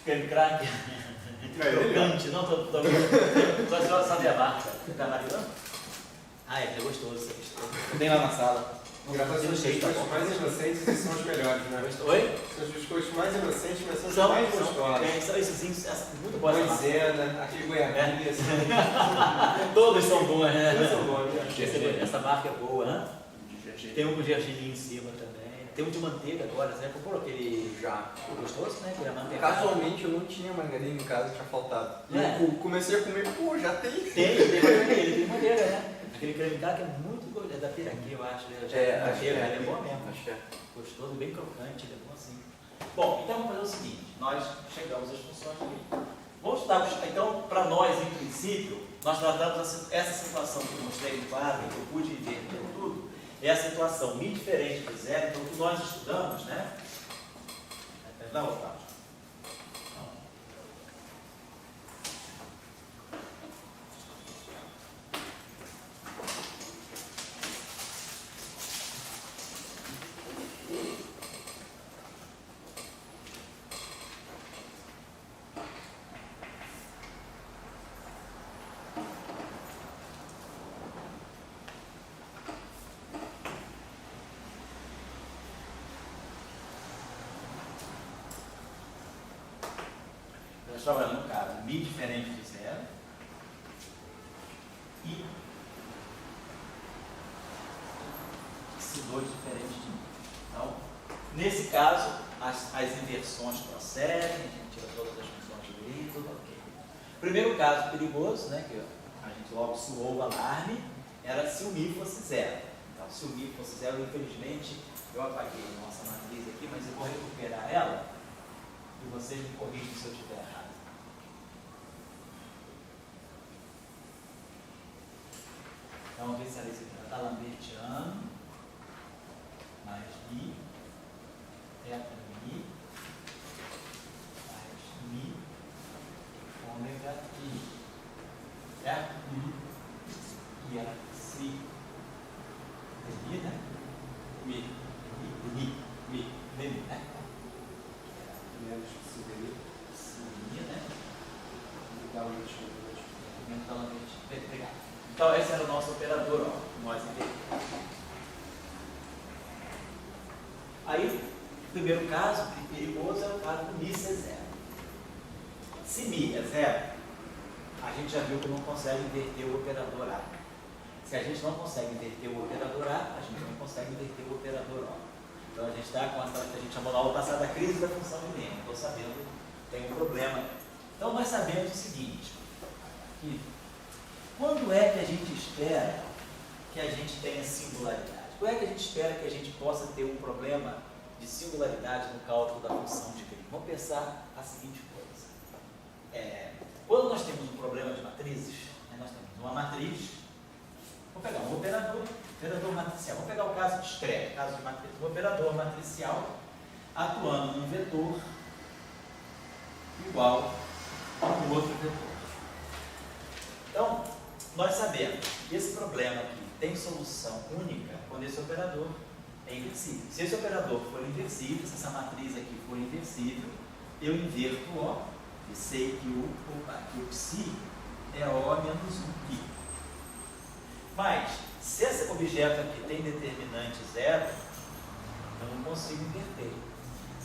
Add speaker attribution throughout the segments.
Speaker 1: creme crack. Crocante, não, só sabe a marca. Tá marilão? Ah, é gostoso, isso é gostoso. Tem lá na sala.
Speaker 2: Engraçado, os biscoitos mais inocentes são os melhores, né?
Speaker 1: Oi?
Speaker 2: São os biscoitos mais inocentes, mas são os
Speaker 1: São
Speaker 2: mais gostosos.
Speaker 1: São esses muito bons.
Speaker 2: Maisena, aquele goiabinho, assim.
Speaker 1: Todos são bons, né?
Speaker 2: Todos são bons, né?
Speaker 1: Essa marca é boa, né? Tem um com gergelim em cima também. Tem um de manteiga agora, né? Comprou aquele já gostoso, né? Que é manteiga.
Speaker 3: Casualmente eu não tinha margarina em casa, tinha faltado. E
Speaker 1: É.
Speaker 3: eu comecei a comer, pô, já tem.
Speaker 1: Tem manteiga, né? Aquele creme crack é muito gostoso. É da Piraquê, eu acho. Né?
Speaker 3: Acho que é.
Speaker 1: Ele é bom mesmo.
Speaker 3: Acho que é.
Speaker 1: Gostoso, bem crocante, ele é bom assim. Bom, então vamos fazer o seguinte. Nós chegamos às funções aqui. Vamos estudar, então, para nós, em princípio, nós tratamos essa situação que eu mostrei no quadro, que eu pude ver tudo, é a situação mi diferente de zero, então o que nós estudamos, né? Dá o Otávio. Nós trabalhamos no caso mi diferente de zero e x2 diferente de mi. Então, nesse caso, as inversões procedem, a gente tira todas as funções de mi, tudo ok. Primeiro caso perigoso, né, que a gente logo soou o alarme, era se o mi fosse zero. Então, se o mi fosse zero, infelizmente, eu apaguei a nossa matriz aqui, mas eu vou recuperar ela e vocês me corrigem se eu estiver errado. Então, vamos ver se ela está lambertiano, mais mi, teta mi, mais mi, ômega i. Certo? E ela se mi, né? Mi, né?
Speaker 2: Menos que se vê.
Speaker 1: Se mi, né?
Speaker 2: Dá um minutinho.
Speaker 1: Obrigado. Então, esse era o nosso operador, ó, nós invertimos. Aí, o primeiro caso, perigoso, é o caso do mi ser zero. Se mi é zero, a gente já viu que não consegue inverter o operador A. Se a gente não consegue inverter o operador A, a gente não consegue inverter o operador O. Então, a gente está com essa que a gente chamou na aula passada a crise da função de Lênin. Estou sabendo, tem um problema. Então, nós sabemos o seguinte, que quando é que a gente espera que a gente tenha singularidade? Quando é que a gente espera que a gente possa ter um problema de singularidade no cálculo da função de Green? Vamos pensar a seguinte coisa. Quando nós temos um problema de matrizes, né, nós temos uma matriz, vamos pegar um operador matricial. Vamos pegar o caso discreto, caso de matriz, um operador matricial atuando num vetor igual ao outro vetor. Então, nós sabemos que esse problema aqui tem solução única quando esse operador é inversível. Se esse operador for inversível, se essa matriz aqui for inversível, eu inverto O e sei que o psi é O menos 1π. Mas, se esse objeto aqui tem determinante zero, eu não consigo inverter.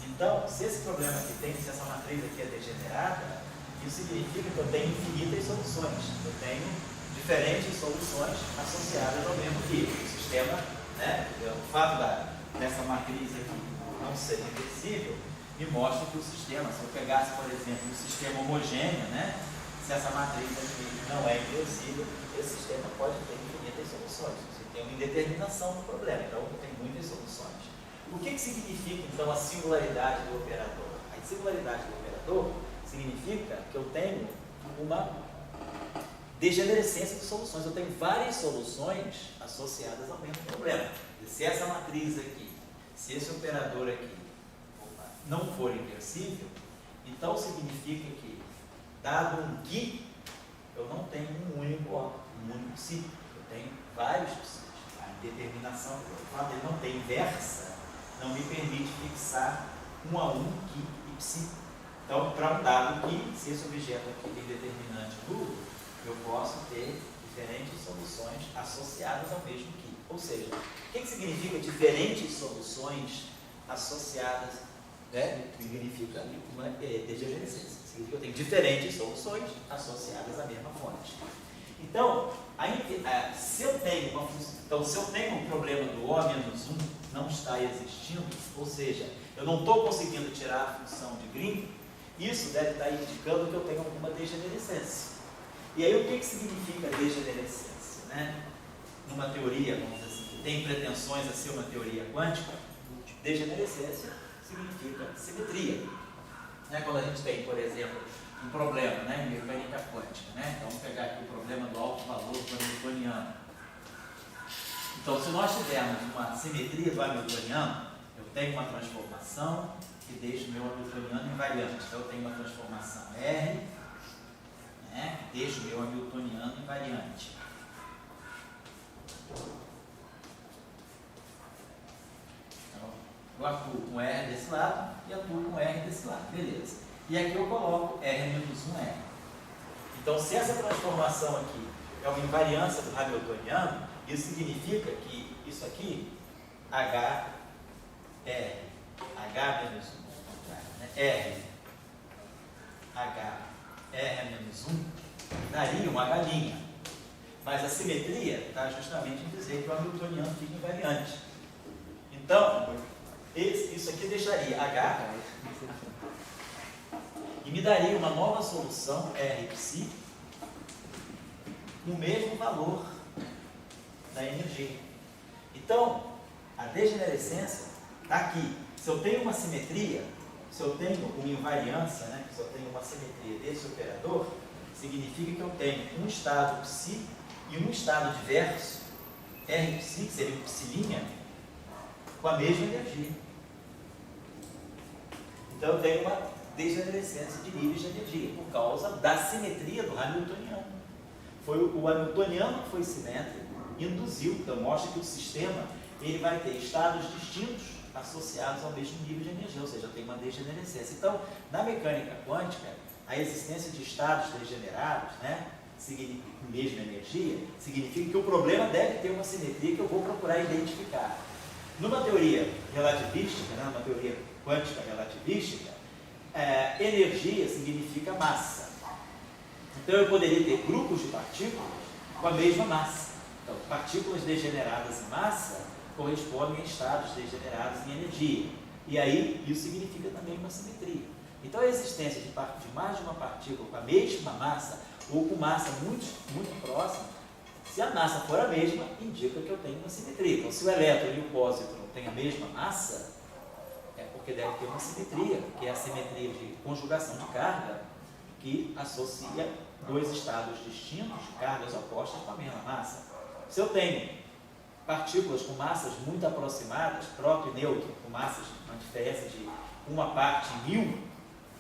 Speaker 1: Então, se esse problema aqui tem, se essa matriz aqui é degenerada, isso significa que eu tenho infinitas soluções. Eu tenho diferentes soluções associadas ao mesmo tipo. O sistema, né, o fato dessa matriz aqui não ser reversível, me mostra que o sistema, se eu pegasse, por exemplo, um sistema homogêneo, né, se essa matriz aqui não é inversível, esse sistema pode ter infinitas soluções. Você tem uma indeterminação do problema, então tem muitas soluções. O que significa, então, a singularidade do operador? A singularidade do operador significa que eu tenho uma degenerescência de soluções. Eu tenho várias soluções associadas ao mesmo problema. E se essa matriz aqui, se esse operador aqui não for inversível, então significa que, dado um que, eu não tenho um único O, um único psi. Eu tenho vários psis. A determinação, o fato de ele não ter inversa, não me permite fixar um a um que e psi. Então, para um dado que, se esse objeto aqui tem determinante nulo, eu posso ter diferentes soluções associadas ao mesmo que. Ou seja, o que significa diferentes soluções associadas? Significa uma degenerescência. Significa que eu tenho diferentes soluções associadas à mesma fonte. Então, se eu tenho um problema do O-1 não está existindo, ou seja, eu não estou conseguindo tirar a função de Green, isso deve estar indicando que eu tenho alguma degenerescência. E aí o que significa degenerescência? Né? Numa teoria, vamos dizer assim, que tem pretensões a ser uma teoria quântica, degenerescência significa simetria. Né? Quando a gente tem, por exemplo, um problema, né, em mecânica quântica, né? Então vamos pegar aqui o problema do alto valor do hamiltoniano. Então, se nós tivermos uma simetria do hamiltoniano, eu tenho uma transformação que deixa o meu hamiltoniano invariante. Então eu tenho uma transformação R, né, que deixa o meu hamiltoniano invariante. Então, eu atuo com R desse lado e atuo com R desse lado, beleza. E aqui eu coloco R-1R. Então, se essa transformação aqui é uma invariância do hamiltoniano, isso significa que isso aqui, H menos 1, né? R, H, R menos 1, daria uma galinha. Mas a simetria está justamente em dizer que o hamiltoniano fica invariante. Então, isso aqui deixaria H e me daria uma nova solução, R psi, no mesmo valor da energia. Então, a degenerescência está aqui. Se eu tenho uma simetria, se eu tenho uma invariância, né, se eu tenho uma simetria desse operador, significa que eu tenho um estado psi e um estado diverso, R psi, que seria um psilinha, com a mesma energia. Então eu tenho uma degenerescência de níveis de energia, por causa da simetria do hamiltoniano. Foi o hamiltoniano que foi simétrico, induziu, então mostra que o sistema ele vai ter estados distintos associados ao mesmo nível de energia, ou seja, tem uma degenerescência. Então, na mecânica quântica, a existência de estados degenerados, né, com mesma energia, significa que o problema deve ter uma simetria que eu vou procurar identificar. Numa teoria relativística, né, numa teoria quântica relativística, energia significa massa. Então, eu poderia ter grupos de partículas com a mesma massa. Então, partículas degeneradas em massa correspondem a estados degenerados em energia. E aí, isso significa também uma simetria. Então, a existência de mais de uma partícula com a mesma massa, ou com massa muito, muito próxima, se a massa for a mesma, indica que eu tenho uma simetria. Então, se o elétron e o pósitron têm a mesma massa, é porque deve ter uma simetria, que é a simetria de conjugação de carga, que associa dois estados distintos, cargas opostas com a mesma massa. Se eu tenho partículas com massas muito aproximadas, próton e nêutron, com massas, uma diferença de uma parte em 1000,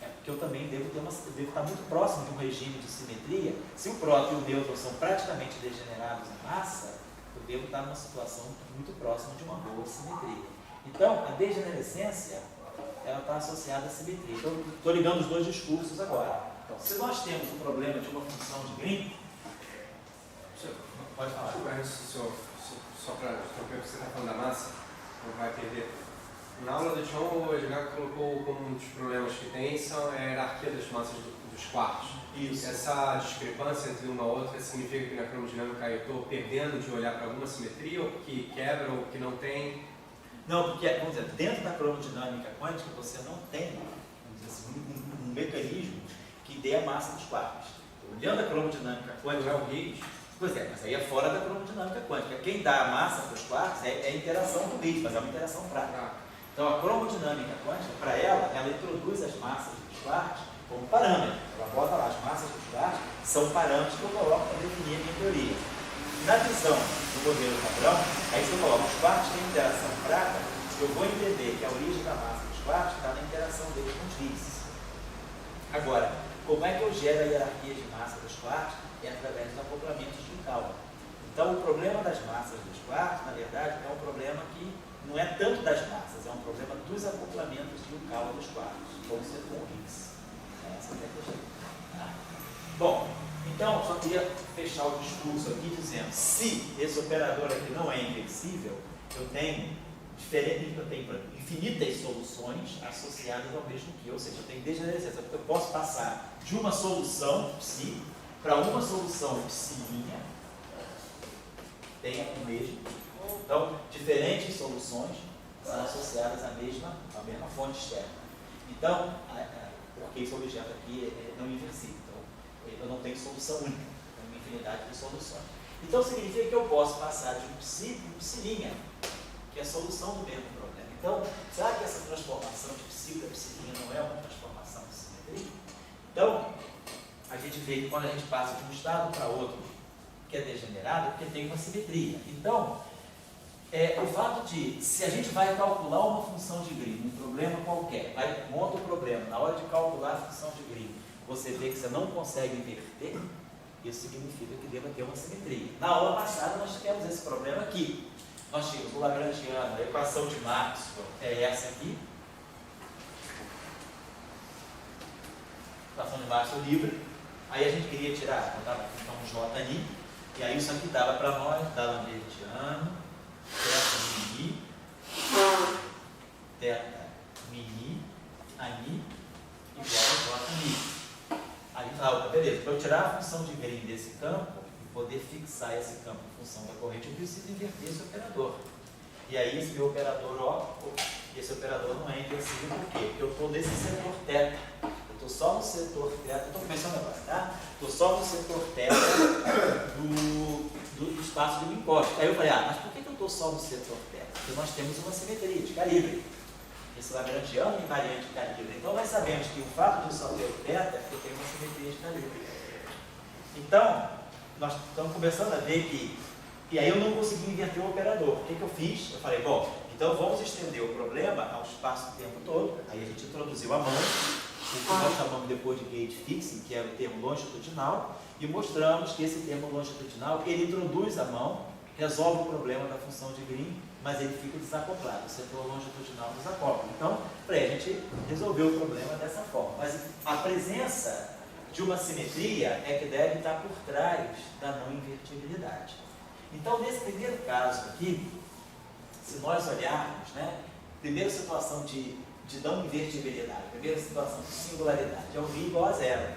Speaker 1: é porque eu também devo estar muito próximo de um regime de simetria. Se o próton e o nêutron são praticamente degenerados em massa, eu devo estar numa situação muito próxima de uma boa simetria. Então, a degenerescência, ela está associada à simetria. Então, estou ligando os dois discursos agora. Então, se nós temos um problema de uma função de Green, pode falar.
Speaker 2: Só para ver o que você está falando da massa, não vai perder. Na aula do John, o Edgar colocou como um dos problemas que tem são a hierarquia das massas dos quartos.
Speaker 1: Isso.
Speaker 2: Essa discrepância entre uma e outra significa que na cromodinâmica eu estou perdendo de olhar para alguma simetria, ou que quebra, ou que não tem?
Speaker 1: Não, porque, vamos dizer, dentro da cromodinâmica quântica você não tem, vamos dizer assim, um mecanismo que dê a massa dos quartos. Olhando a cromodinâmica quântica,
Speaker 2: Não é o Higgs?
Speaker 1: pois é, mas aí é fora da cromodinâmica quântica. Quem dá a massa para os quartos é a interação do Higgs, mas é uma interação fraca. Então a cromodinâmica quântica, para ela introduz as massas dos quartos como parâmetro. Ela bota lá, as massas dos quartos são parâmetros que eu coloco para definir a minha teoria. Na visão do modelo padrão, aí se eu coloco os quartos têm interação fraca, eu vou entender que a origem da massa dos quartos está na interação deles com os Higgs. Agora, como é que eu gero a hierarquia de massa dos quartos? É através dos acoplamentos de Yukawa. Então, o problema das massas dos quartos, na verdade, é um problema que não é tanto das massas, é um problema dos acoplamentos de Yukawa dos quartos, como ser com o Higgs. Essa aqui é a questão. Bom, então, só queria fechar o discurso aqui dizendo, se esse operador aqui não é inversível, eu tenho infinitas soluções associadas ao mesmo que, ou seja, eu tenho degenerescência, porque eu posso passar de uma solução psi para uma solução psilinha, tem o mesmo. Então, diferentes soluções são associadas à mesma fonte externa. Então, porque esse objeto aqui é não inversível, então eu não tenho solução única, tenho uma infinidade de soluções. Então, significa que eu posso passar de um psi para um psilinha, que é a solução do mesmo problema. Então, será que essa transformação de psi para psilinha não é uma transformação de simetria? Então, a gente vê que quando a gente passa de um estado para outro, que é degenerado, porque tem uma simetria. Então, o fato de, se a gente vai calcular uma função de Green, um problema qualquer, monta o problema, na hora de calcular a função de Green, você vê que você não consegue inverter, isso significa que deva ter uma simetria. Na aula passada nós tivemos esse problema aqui. Nós tínhamos o Lagrangiano, a equação de Maxwell é essa aqui. Equação de Maxwell livre. Aí a gente queria tirar, botava então um J-Ni, e aí isso aqui dava para nós, dá Lagrangiano, θ mini, θ mini, Ani, igual a J-Ni. Aí fala, beleza, para eu tirar a função de Green desse campo, e poder fixar esse campo em função da corrente, eu preciso inverter esse operador. E aí esse meu operador O, esse operador não é inversível, por quê? Porque eu estou nesse setor θ. Eu estou só no setor θ, estou começando agora, tá? Estou só no setor θ do espaço de Minkowski. Aí eu falei, mas por que eu estou só no setor θ? Porque nós temos uma simetria de calibre. Esse Lagrangiano é invariante de calibre. Então nós sabemos que o fato de só ter o θ é porque tem uma simetria de calibre. Então, nós estamos começando a ver que, e aí eu não consegui inverter o operador. O que eu fiz? Eu falei, bom, então vamos estender o problema ao espaço do tempo todo. Aí a gente introduziu a mão, o que nós chamamos depois de gauge fixing, que é o termo longitudinal, e mostramos que esse termo longitudinal, ele introduz a mão, resolve o problema da função de Green, mas ele fica desacoplado, o setor longitudinal desacopla. Então, a gente resolveu o problema dessa forma. Mas a presença de uma simetria é que deve estar por trás da não invertibilidade. Então, nesse primeiro caso aqui, se nós olharmos, primeira situação de não invertibilidade, primeira situação de singularidade, é o μ igual a zero.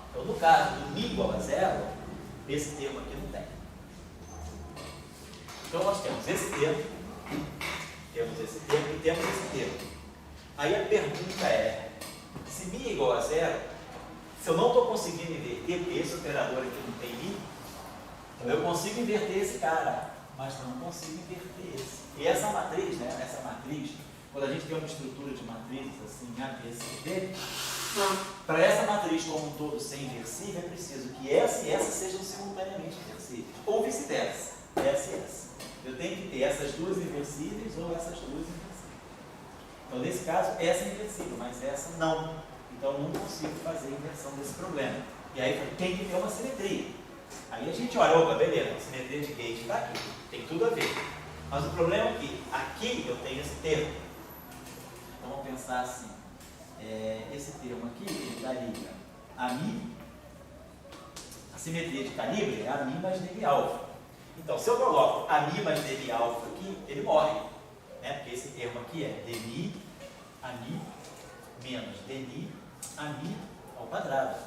Speaker 1: Então, no caso do μ igual a zero, esse termo aqui não tem. Então, nós temos esse termo e temos esse termo. Aí a pergunta é, se μ é igual a zero, se eu não estou conseguindo inverter, porque esse operador aqui não tem μ, eu consigo inverter esse cara, mas não consigo inverter esse. E essa matriz, essa matriz, quando a gente tem uma estrutura de matrizes assim, A, B, C, D, para essa matriz como um todo ser inversível, é preciso que essa e essa sejam simultaneamente inversíveis, ou vice-versa, essa e essa. Eu tenho que ter essas duas inversíveis ou essas duas inversíveis. Então, nesse caso, essa é inversível, mas essa não. Então, eu não consigo fazer a inversão desse problema. E aí, tem que ter uma simetria. Aí a gente olha, opa, beleza, a simetria de gauge está aqui, tem tudo a ver. Mas o problema é que aqui eu tenho esse termo. Então, vamos pensar assim. Esse termo aqui, ele daria a μ, a simetria de calibre é a μ mais dm alfa. Então, se eu coloco a μ mais dm alfa aqui, ele morre. Porque esse termo aqui é dmi a μ menos dmi a μ ao quadrado.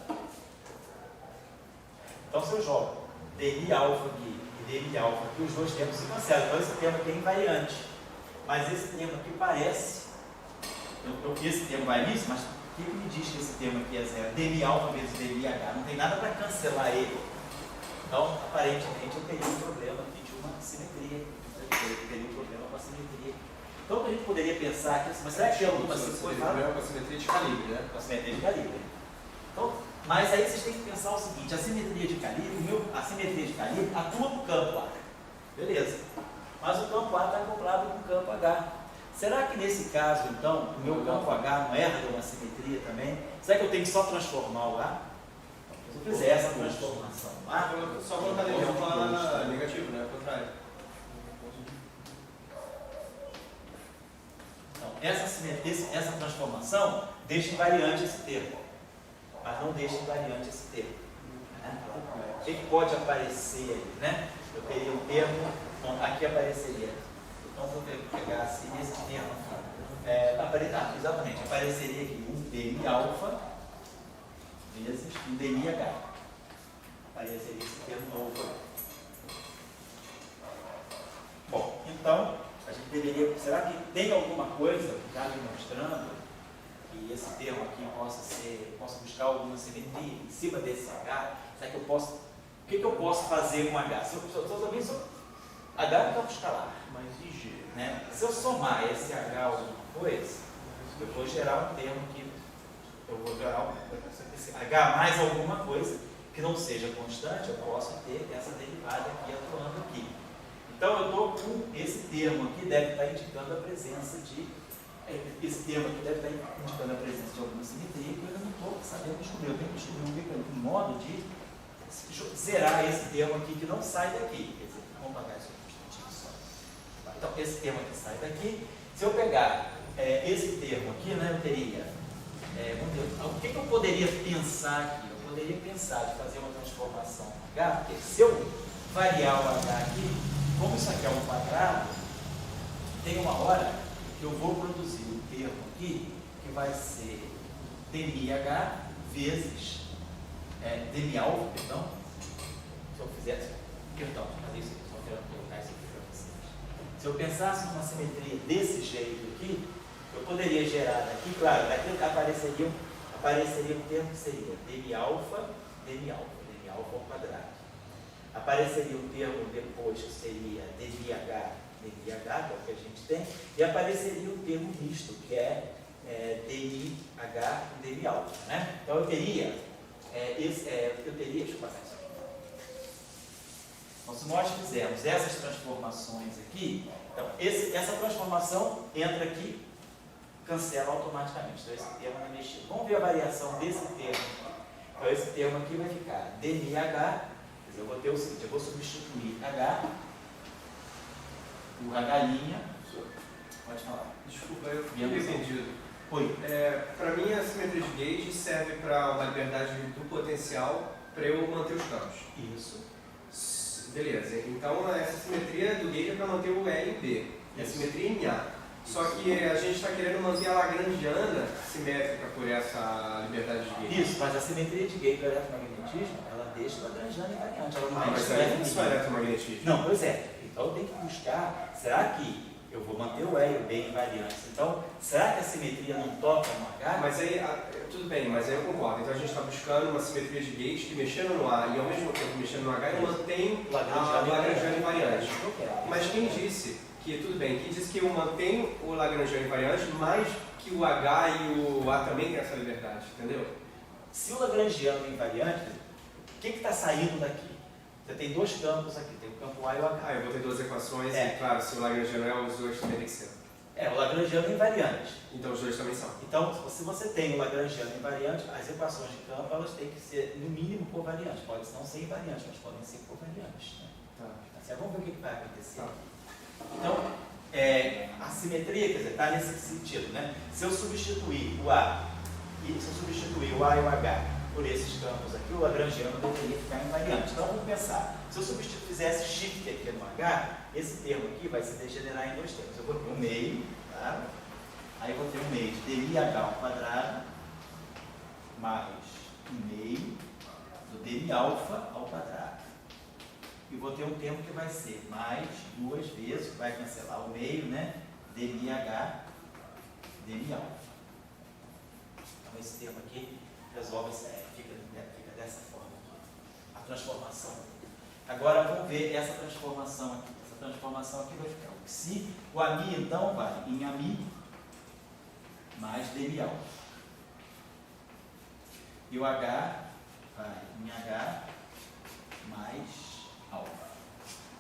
Speaker 1: Então, se eu jogo dmi alfa aqui e dmi alfa aqui, os dois termos se cancelam. Então, esse termo aqui é invariante. Mas esse termo aqui parece... esse termo vai nisso, mas o que me diz que esse termo aqui é zero? dmi alfa vezes dmi h. Não tem nada para cancelar ele. Então, aparentemente, eu teria um problema aqui de uma simetria. Eu teria um problema com a simetria. Então, a gente poderia pensar aqui, mas será que tem alguma simetria?
Speaker 2: Com a simetria de calibre, né?
Speaker 1: Com a simetria de calibre. Então, mas aí vocês têm que pensar o seguinte, a simetria de calibre atua no campo A. Beleza. Mas o campo A está acoplado com o campo H. Será que nesse caso, então, o meu campo H não herda uma simetria também? Será que eu tenho que só transformar o A? Se eu fizer essa transformação A,
Speaker 2: Só colocar exemplo lá negativo, né? Ao contrário.
Speaker 1: então, essa essa transformação deixa invariante esse termo, mas não deixa invariante esse termo. Né? O que pode aparecer aí? Né? Eu teria um termo, bom, aqui apareceria. Então, vou pegar assim, esse termo aqui. Exatamente, apareceria aqui um DI alfa vezes um DI H. Apareceria esse termo novo. Bom, então, a gente deveria. Será que tem alguma coisa já demonstrando que esse termo aqui possa buscar alguma simetria em cima desse H? Será que eu posso. O que eu posso fazer com H? H é um campo escalar.
Speaker 3: Mas e G?
Speaker 1: Né? Se eu somar esse H a alguma coisa, eu vou gerar um termo que. Eu vou gerar esse H mais alguma coisa que não seja constante, eu posso ter essa derivada aqui atuando aqui. Então, eu estou com esse termo aqui, deve estar indicando a presença de. Esse termo aqui deve estar indicando a presença de alguma simetria que eu ainda não estou sabendo descobrir. Eu tenho que descobrir um modo de zerar esse termo aqui que não sai daqui. Quer dizer, vamos pagar isso aqui só. Então, esse termo aqui sai daqui. Se eu pegar esse termo aqui, né, eu teria. O que eu poderia pensar aqui? Eu poderia pensar de fazer uma transformação H, porque se eu variar o H aqui, como isso aqui é um quadrado, tem uma hora que eu vou produzir um termo aqui que vai ser dMH vezes dMalpha, perdão. Se eu fizesse, fazer isso aqui, só quero colocar isso aqui para vocês. Se eu pensasse numa simetria desse jeito aqui, eu poderia gerar daqui, claro, daqui apareceria um termo que seria dMalpha ao quadrado. Apareceria um termo depois que seria dMH, que é o que a gente tem, e apareceria um termo misto, que é dMH e dMalpha. Né? Então eu teria, deixa eu passar isso aqui. Então, se nós fizermos essas transformações aqui, então essa transformação entra aqui, cancela automaticamente. Então esse termo não é mexido. Vamos ver a variação desse termo. Então esse termo aqui vai ficar dMH. Eu vou ter o seguinte, eu vou substituir H, o H', pode falar.
Speaker 2: Desculpa, eu fiquei entendido.
Speaker 1: Oi.
Speaker 2: Para mim, a simetria de gauge serve para uma liberdade do potencial para eu manter os campos.
Speaker 1: Isso.
Speaker 2: Beleza, então essa simetria do gauge é para manter o L e B, e a simetria em A. Só que a gente está querendo manter a lagrangiana simétrica por essa liberdade de gauge.
Speaker 1: Isso, mas a simetria de gauge do eletromagnetismo, ela deixa a lagrangiana invariante. Ela não
Speaker 2: mas aí isso é eletromagnetismo.
Speaker 1: Não, pois é. Então eu tenho que buscar, será que eu vou manter o E e o B invariantes? Então, será que a simetria não toca no H?
Speaker 2: Mas aí, tudo bem, mas aí eu concordo. Então a gente está buscando uma simetria de gauge que mexendo no A e ao mesmo tempo mexendo no H, eu mantenho a lagrangiana invariante. Mas quem disse que, tudo bem, quem disse que eu mantenho o lagrangiano invariante, mas que o H e o A também têm essa liberdade, entendeu?
Speaker 1: Se o lagrangiano é invariante, o que está saindo daqui? Você tem dois campos aqui, tem o campo A e o H.
Speaker 2: Eu vou ter duas equações e, claro, se o lagrangiano é, os dois também tem que ser.
Speaker 1: O lagrangiano é invariante.
Speaker 2: Então os dois também são.
Speaker 1: Então, se você tem o lagrangiano invariante, as equações de campo elas têm que ser, no mínimo, covariantes. Pode não ser invariantes, mas podem ser covariantes. Né? Tá. Vamos ver o que vai acontecer.
Speaker 2: Tá.
Speaker 1: Então, a simetria, quer dizer, está nesse sentido. Né? Se eu substituir o A e o H por esses campos aqui, o lagrangiano deveria ficar invariante. Então, vamos pensar. Se eu fizesse shift aqui no H, esse termo aqui vai se degenerar em dois termos. Eu vou ter um meio, tá? Aí eu vou ter um meio de dMH ao quadrado mais um meio do dMalpha ao quadrado. E vou ter um termo que vai ser mais duas vezes, vai cancelar o meio, né? dMH, dMalpha. Então esse termo aqui resolve, fica dessa forma aqui. A transformação. Agora vamos ver essa transformação aqui. Essa transformação aqui vai ficar o psi. O ami então vai em ami mais dMalpha. E o H vai em H mais alfa.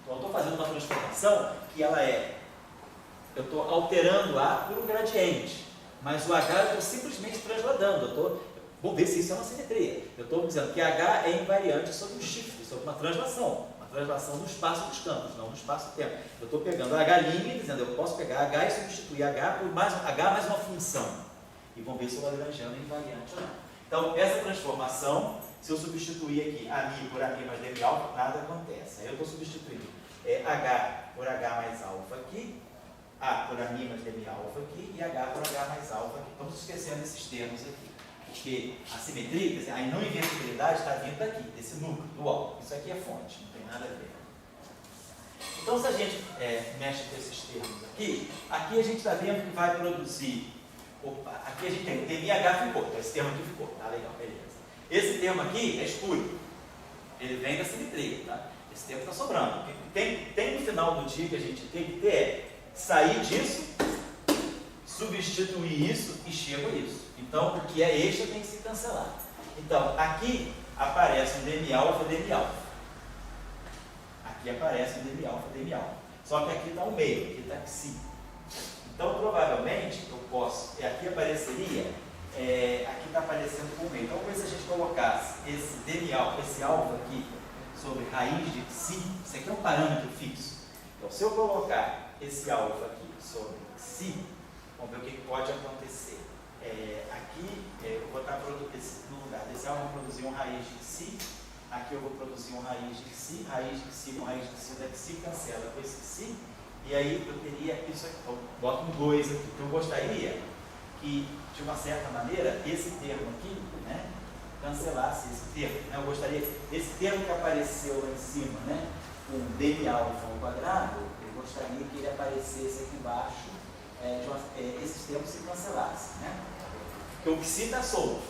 Speaker 1: Então eu estou fazendo uma transformação que ela eu estou alterando A por um gradiente, mas o H eu estou simplesmente transladando. Vamos ver se isso é uma simetria. Eu estou dizendo que H é invariante sobre um shift, sobre uma translação. Uma translação do espaço dos campos, não do espaço-tempo. Eu estou pegando a H' e dizendo, eu posso pegar H e substituir H por H mais uma função. E vamos ver se o lagrangiano é invariante ou não. Então, essa transformação, se eu substituir aqui Mi por Mi mais dm alfa, nada acontece. Aí eu estou substituindo H por H mais alfa aqui, A por Mi mais dm alfa aqui, e H por H mais alfa aqui. Estamos esquecendo esses termos aqui. Porque a simetria, quer dizer, a não invertibilidade está vindo daqui, desse núcleo, do alto. Isso aqui é fonte, não tem nada a ver. Então, se a gente mexe com esses termos aqui a gente está vendo que vai produzir. Opa, aqui a gente tem o DMH ficou, então esse termo aqui ficou, tá legal, beleza. Esse termo aqui é espúrio, ele vem da simetria, tá? Esse termo está sobrando. O que tem no final do dia que a gente tem que ter é sair disso, substituir isso e chego a isso. Então, o que é extra tem que se cancelar. Então, aqui aparece um dm alfa, dm alfa. Aqui aparece um dm alfa, dm alfa. Só que aqui está o meio, aqui está psi. Então, provavelmente, eu posso, aqui apareceria, aqui está aparecendo com o meio. Então, se a gente colocasse esse dm alfa, esse alfa aqui, sobre raiz de psi, isso aqui é um parâmetro fixo. Então, se eu colocar esse alfa aqui sobre psi, vamos ver o que pode acontecer. Aqui, eu vou estar no lugar desse alfa, eu vou produzir um raiz de psi, aqui eu vou produzir um raiz de psi com raiz de psi, da psi cancela com esse psi, e aí eu teria isso aqui, então boto um 2 aqui. Então eu gostaria que, de uma certa maneira, esse termo aqui, né, cancelasse esse termo. Né? Eu gostaria, esse termo que apareceu lá em cima, né, com dm alfa ao quadrado, eu gostaria que ele aparecesse aqui embaixo, esses termos se cancelassem. Né? Porque o psi está solto.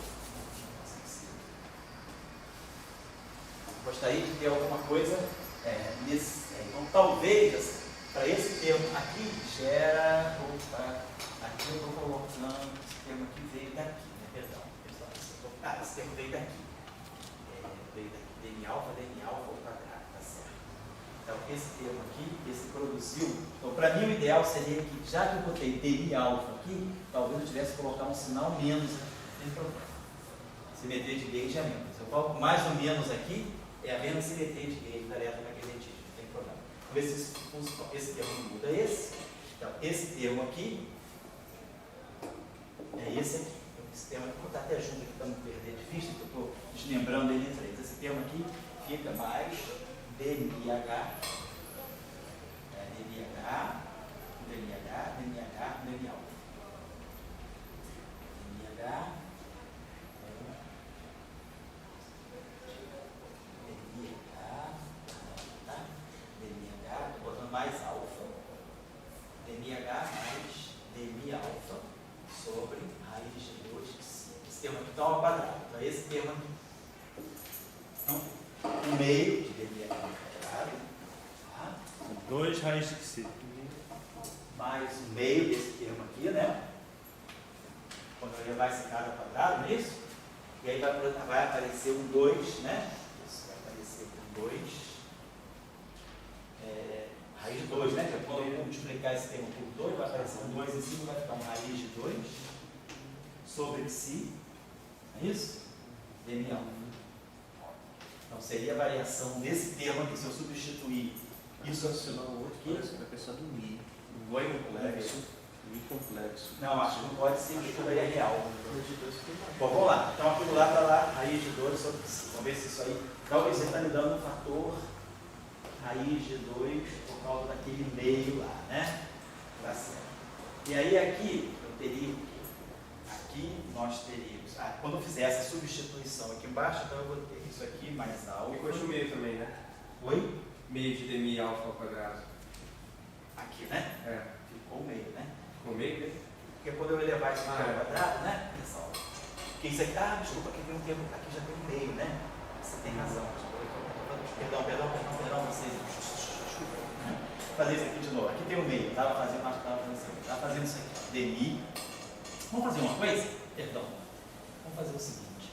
Speaker 1: Gostaria de ter alguma coisa nesse. Então talvez para esse termo aqui gera. Opa, aqui eu estou colocando. Esse termo aqui veio daqui, né? Perdão, pessoal. Esse termo veio daqui. Veio daqui. dm alfa ao quadrado, tá certo. Então esse termo aqui, esse produziu. Então para mim o ideal seria que, já que eu botei dm alfa aqui, talvez eu tivesse que colocar um sinal menos aqui. Não tem problema. Simetria de gauge é menos. Eu coloco mais ou menos aqui, é a menos simetria de gauge da eletromagnetismo. Não tem problema. Vamos ver se esse termo muda esse. Então, esse termo aqui é esse aqui. Então, esse termo aqui, vou botar até junto aqui para não perder de vista, porque eu estou desmembrando ele em três. Esse termo aqui fica mais dmih, dmh, dm alfa. Estou botando mais alfa. dmh mais dm alfa sobre raiz de 2 de psi. Esse termo aqui está ao quadrado. Então, esse termo aqui. Então, o meio de dmh ao quadrado. Tá?
Speaker 4: 2 raiz de psi.
Speaker 1: Mais o meio desse termo aqui, né? Quando eu levar esse cara ao quadrado, não é isso? E aí vai aparecer um 2, né? Isso vai aparecer um 2. Raiz de 2, né? Que quando eu multiplicar esse termo por 2, vai aparecer um 2 em cima, vai ficar uma raiz de 2 sobre psi. É isso? dm alfa. Então seria a variação desse termo aqui, se eu substituir isso adicionar o outro aqui.
Speaker 3: Vai pensar do Mi.
Speaker 1: Oi, complexo.
Speaker 3: Mi complexo.
Speaker 1: Não, acho que não pode ser, isso daí é real. Bom, vamos lá. Então aquilo lá está lá, raiz de 2 sobre psi. Vamos ver se isso aí. Então você está me dando um fator raiz de 2 por causa daquele meio lá, né? Tá certo. E aí aqui eu teria, aqui nós teríamos, quando eu fizer essa substituição aqui embaixo, então eu vou ter isso aqui mais alfa.
Speaker 2: Ficou de meio também, né?
Speaker 1: Oi?
Speaker 2: Meio de dmi alfa ao quadrado.
Speaker 1: Aqui, né? Ficou o meio, né?
Speaker 2: Ficou meio?
Speaker 1: Porque quando eu elevar isso aqui ao quadrado, né? Pessoal? Porque isso aqui, desculpa, aqui tem um termo, aqui já tem um meio, né? Você tem razão. Perdão, vocês. Desculpa. Vou fazer isso aqui de novo. Aqui tem o meio. Estava fazendo isso aqui. dmi. Vamos fazer uma coisa? Perdão. Vamos fazer o seguinte.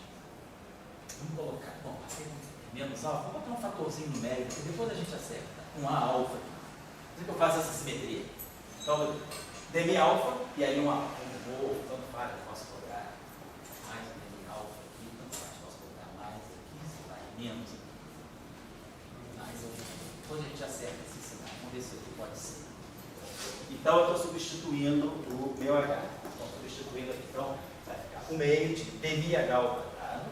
Speaker 1: Vamos colocar. Bom, passei menos alfa. Vou botar um fatorzinho numérico, que depois a gente acerta. Um A alfa aqui. Por que eu faço essa simetria? Então, dmi alfa e aí um alfa. Tanto faz, eu posso cobrar mais um dmi alfa aqui. Tanto faz, posso cobrar mais aqui. Se vai menos aqui. Mais ou menos. Depois a gente acerta esse sinal. Vamos ver se aqui pode ser. Então eu estou substituindo o meu H. Estou substituindo aqui. Então vai ficar o meio de dmi H ao quadrado.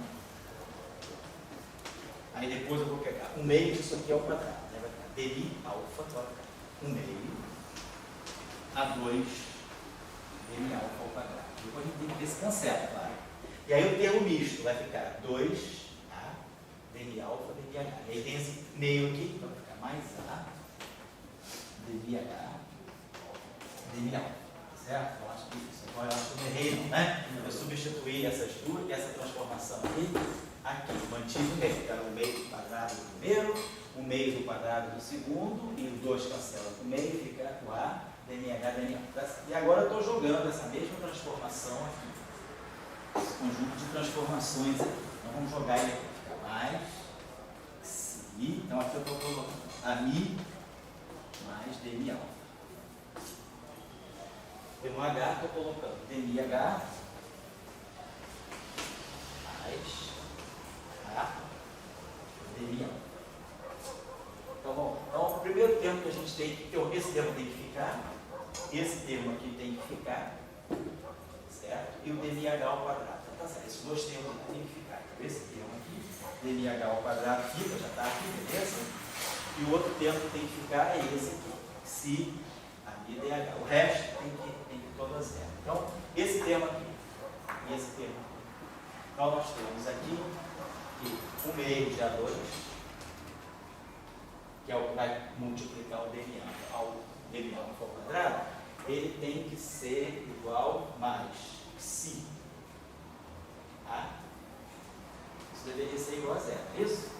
Speaker 1: Aí depois eu vou pegar o meio disso aqui ao quadrado. Aí vai ficar dmi alfa, vai ficar o meio a 2 dmi alfa ao quadrado. Depois a gente tem que ver se cancela, claro. E aí o termo misto vai ficar 2A dmi alfa dmi H. E aí tem esse meio aqui, então vai ficar mais A dmi H dmi alfa. Certo? Eu acho que isso agora eu acho que eu errei, não, né? Eu substituí essas duas, essa transformação aqui. Mantive o meio, então o meio do quadrado do primeiro, o meio do quadrado do segundo, e os dois cancelam o meio, fica o A, dmh, dmi. E agora eu estou jogando essa mesma transformação aqui, esse conjunto de transformações aqui. Então vamos jogar ele aqui, fica mais, si, então aqui eu estou colocando a mi mais dmi alfa. E no H estou colocando dmi H mais A dmi alfa. Então, bom, então o primeiro termo que a gente tem que ter, esse termo tem que ficar, esse termo aqui tem que ficar, certo? E o dmh ao quadrado. Então, tá certo, esses dois termos aqui tem que ficar. Então, esse termo aqui, dmh ao quadrado, fica, já está aqui, beleza? E o outro termo que tem que ficar é esse aqui, si a mi dh. O resto tem que todo a zero. Então, esse termo aqui e esse termo aqui. Então, nós temos aqui que o meio de A2, que é o que vai multiplicar o dmi ao quadrado, ele tem que ser igual mais si A. Isso deveria ser igual a zero, é isso?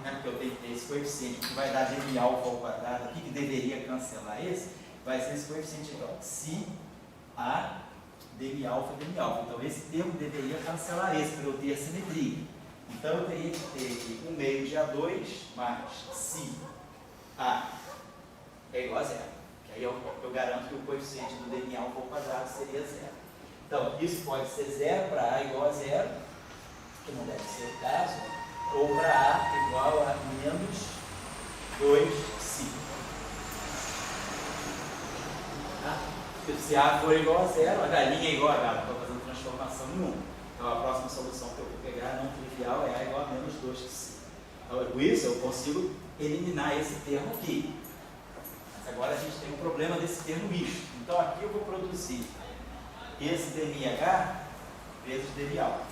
Speaker 1: Porque eu tenho que ter esse coeficiente que vai dar dmi alfa ao quadrado aqui, que deveria cancelar esse, vai ser esse coeficiente igual a si A dmi alfa dmi alfa. Então esse termo deveria cancelar esse para eu ter a simetria. Então eu teria que ter aqui o meio de A2 mais si A é igual a zero. Que aí eu garanto que o coeficiente do dmi alfa ao quadrado seria zero. Então isso pode ser zero para A igual a zero, que não deve ser o caso, ou para A igual a menos 2si. Se A for igual a zero, a galinha é igual a H, estou fazendo transformação em 1. Então a próxima solução que eu vou pegar, não trivial, é A igual a menos 2si. Então com isso eu consigo eliminar esse termo aqui. Mas agora a gente tem um problema desse termo misto. Então aqui eu vou produzir esse dmh vezes dmi alfa.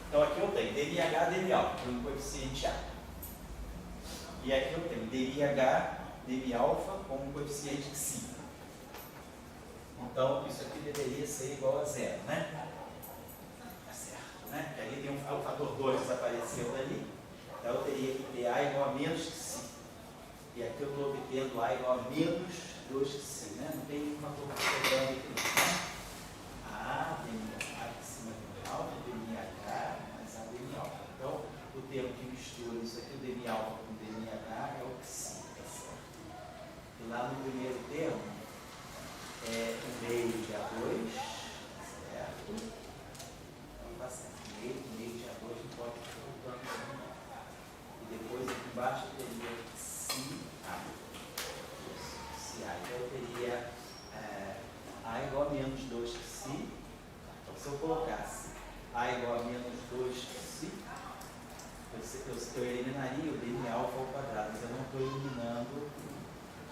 Speaker 1: Então aqui eu tenho dmh dmi alfa, por um coeficiente A. E aqui eu tenho dmh dmi alfa com um coeficiente si. Então, isso aqui deveria ser igual a zero, né? Tá certo, né? Porque ali tem o fator 2 desapareceu dali. Então, eu teria que ter A igual a menos que si. E aqui eu estou obtendo A igual a menos 2 que si, né? Não tem nenhum fator sobrando aqui, né? A, dmi acima de alfa, dmi H, mais A dmi alfa. Então, o termo que mistura isso aqui, o dmi alfa com dmi H, é o que si, tá certo? E lá no primeiro termo, é o meio de A2, certo? Então tá certo. O meio de A2 não pode ficar voltando também. E depois aqui embaixo eu teria si A. Si A. Então eu teria A igual a menos 2 que si. Então se eu colocasse A igual a menos 2 que si, eu eliminaria o dmi alfa ao quadrado, mas eu não estou eliminando.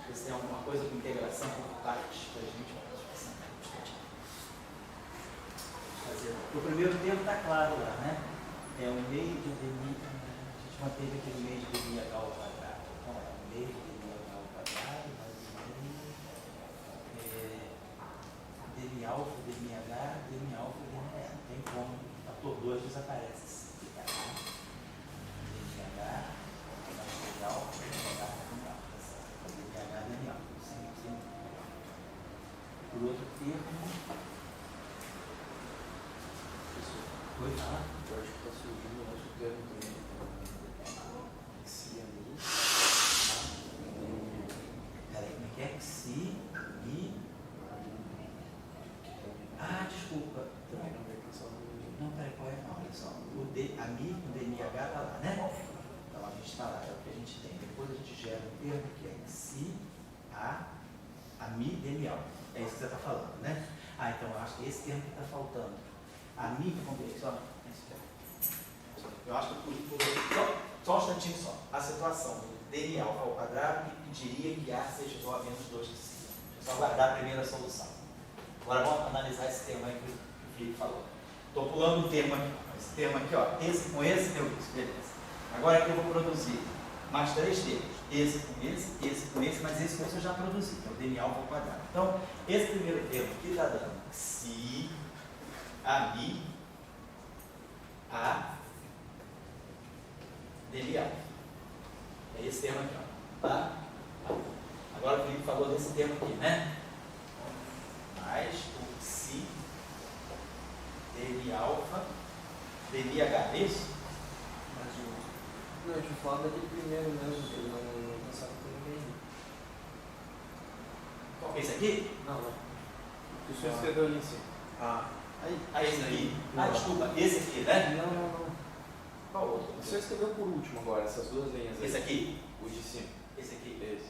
Speaker 1: Se tem alguma coisa com integração por partes, para a gente fazer. O primeiro termo está claro lá, né? É o meio de dmi, a gente manteve aquele meio de dmi H ao quadrado. Então é o meio de dmi H ao quadrado, mais o meio, dmi alfa, dmi H, dmi alfa, dmi H. Não tem como, o fator 2 desaparece. Fica lá, dmi H, mais dmi alfa, dmi H, dmi alfa. Por outro termo, foi lá.
Speaker 3: Eu acho que está surgindo um outro termo também. Si ali.
Speaker 1: Peraí, como é que é? Si, mi. Ah, desculpa.
Speaker 3: Também não vai pensar no.
Speaker 1: Não, peraí, qual é? Não, olha só. A mi com o dmh está lá, né? Então a gente está lá, é o que a gente tem. Depois a gente termo que é xi, a mi, demi alfa. É isso que você está falando, né? Ah, então eu acho que é esse termo que está faltando. A mi, vamos ver, só. Eu acho que só um instantinho só. A situação do demi alfa ao quadrado que pediria que A seja igual a menos 2 de si. Deixa eu só guardar a primeira solução. Agora vamos analisar esse termo aí que o Felipe falou. Estou pulando um termo aqui. Esse termo aqui, ó, esse com esse deu isso, beleza. Agora aqui eu vou produzir mais 3 termos. Esse com esse, mas esse com esse eu já produzi, que é o demi alfa ao quadrado. Então, esse primeiro termo aqui está dando xi, a mi, a demi alfa. É esse termo aqui, ó. Tá? Agora o Felipe falou desse termo aqui, né? Mais o xi, demi alfa, demi h, é isso?
Speaker 3: Não, a gente fala daquele primeiro mesmo, que ele não pensava com ninguém.
Speaker 1: Qual que é esse aqui?
Speaker 3: Não. O que o senhor escreveu ali em cima.
Speaker 1: Esse aqui? Desculpa, esse aqui, né?
Speaker 3: Não.
Speaker 1: Qual outro?
Speaker 3: O senhor escreveu por último agora, essas duas linhas aí.
Speaker 1: Esse aqui?
Speaker 3: O de cima.
Speaker 1: Esse aqui?
Speaker 3: Esse.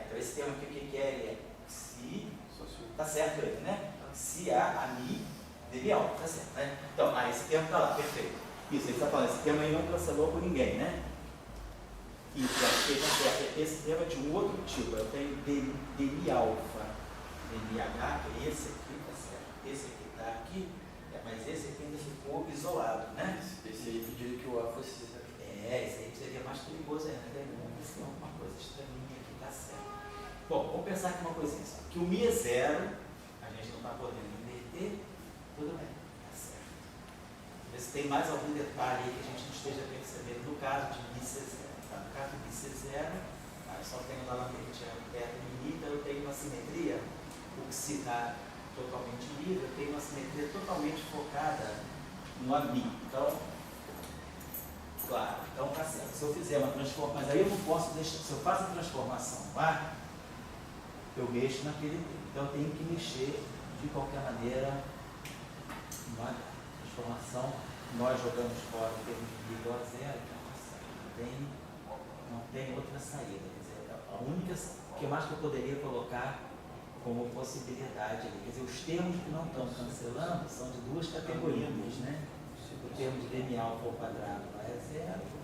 Speaker 1: Então esse termo aqui, o que é? Ele é xi,
Speaker 3: Só se o...
Speaker 1: tá certo ele, né? Xi, a mi, demi alfa, tá certo, né? Então, esse termo tá lá, perfeito. Isso, ele está falando, esse termo aí não cancelou por ninguém, né? Isso, acho que tá certo. Esse termo é de um outro tipo, eu tenho demi alfa, demi h, que é esse aqui, tá certo? Esse aqui tá aqui, mas esse aqui ainda ficou isolado, né?
Speaker 3: Esse aí pediu que o A fosse...
Speaker 1: Esse aí seria mais perigoso ainda, né? Vamos ver se tem alguma coisa estranhinha aqui, tá certo. Bom, vamos pensar aqui uma coisinha só. Que o mi é zero, a gente não está podendo inverter, tudo bem, tá certo. Ver se tem mais algum detalhe aí que a gente não esteja percebendo no caso de mi ser zero. Tá? No caso de mi ser zero, eu só tenho lá na frente perto de mi, então eu tenho uma simetria, o que se está totalmente livre, eu tenho uma simetria totalmente focada no mi. Então, claro, então tá certo. Se eu fizer uma transformação, mas aí eu não posso deixar, se eu faço a transformação lá, eu mexo naquele tempo. Então eu tenho que mexer de qualquer maneira na transformação. Nós jogamos fora o termo de igual a zero, então não tem outra saída. Quer dizer, a única, o que mais que eu poderia colocar como possibilidade ali. Quer dizer, os termos que não estão cancelando são de duas categorias, né? O termo de demi alfa ao quadrado lá é zero.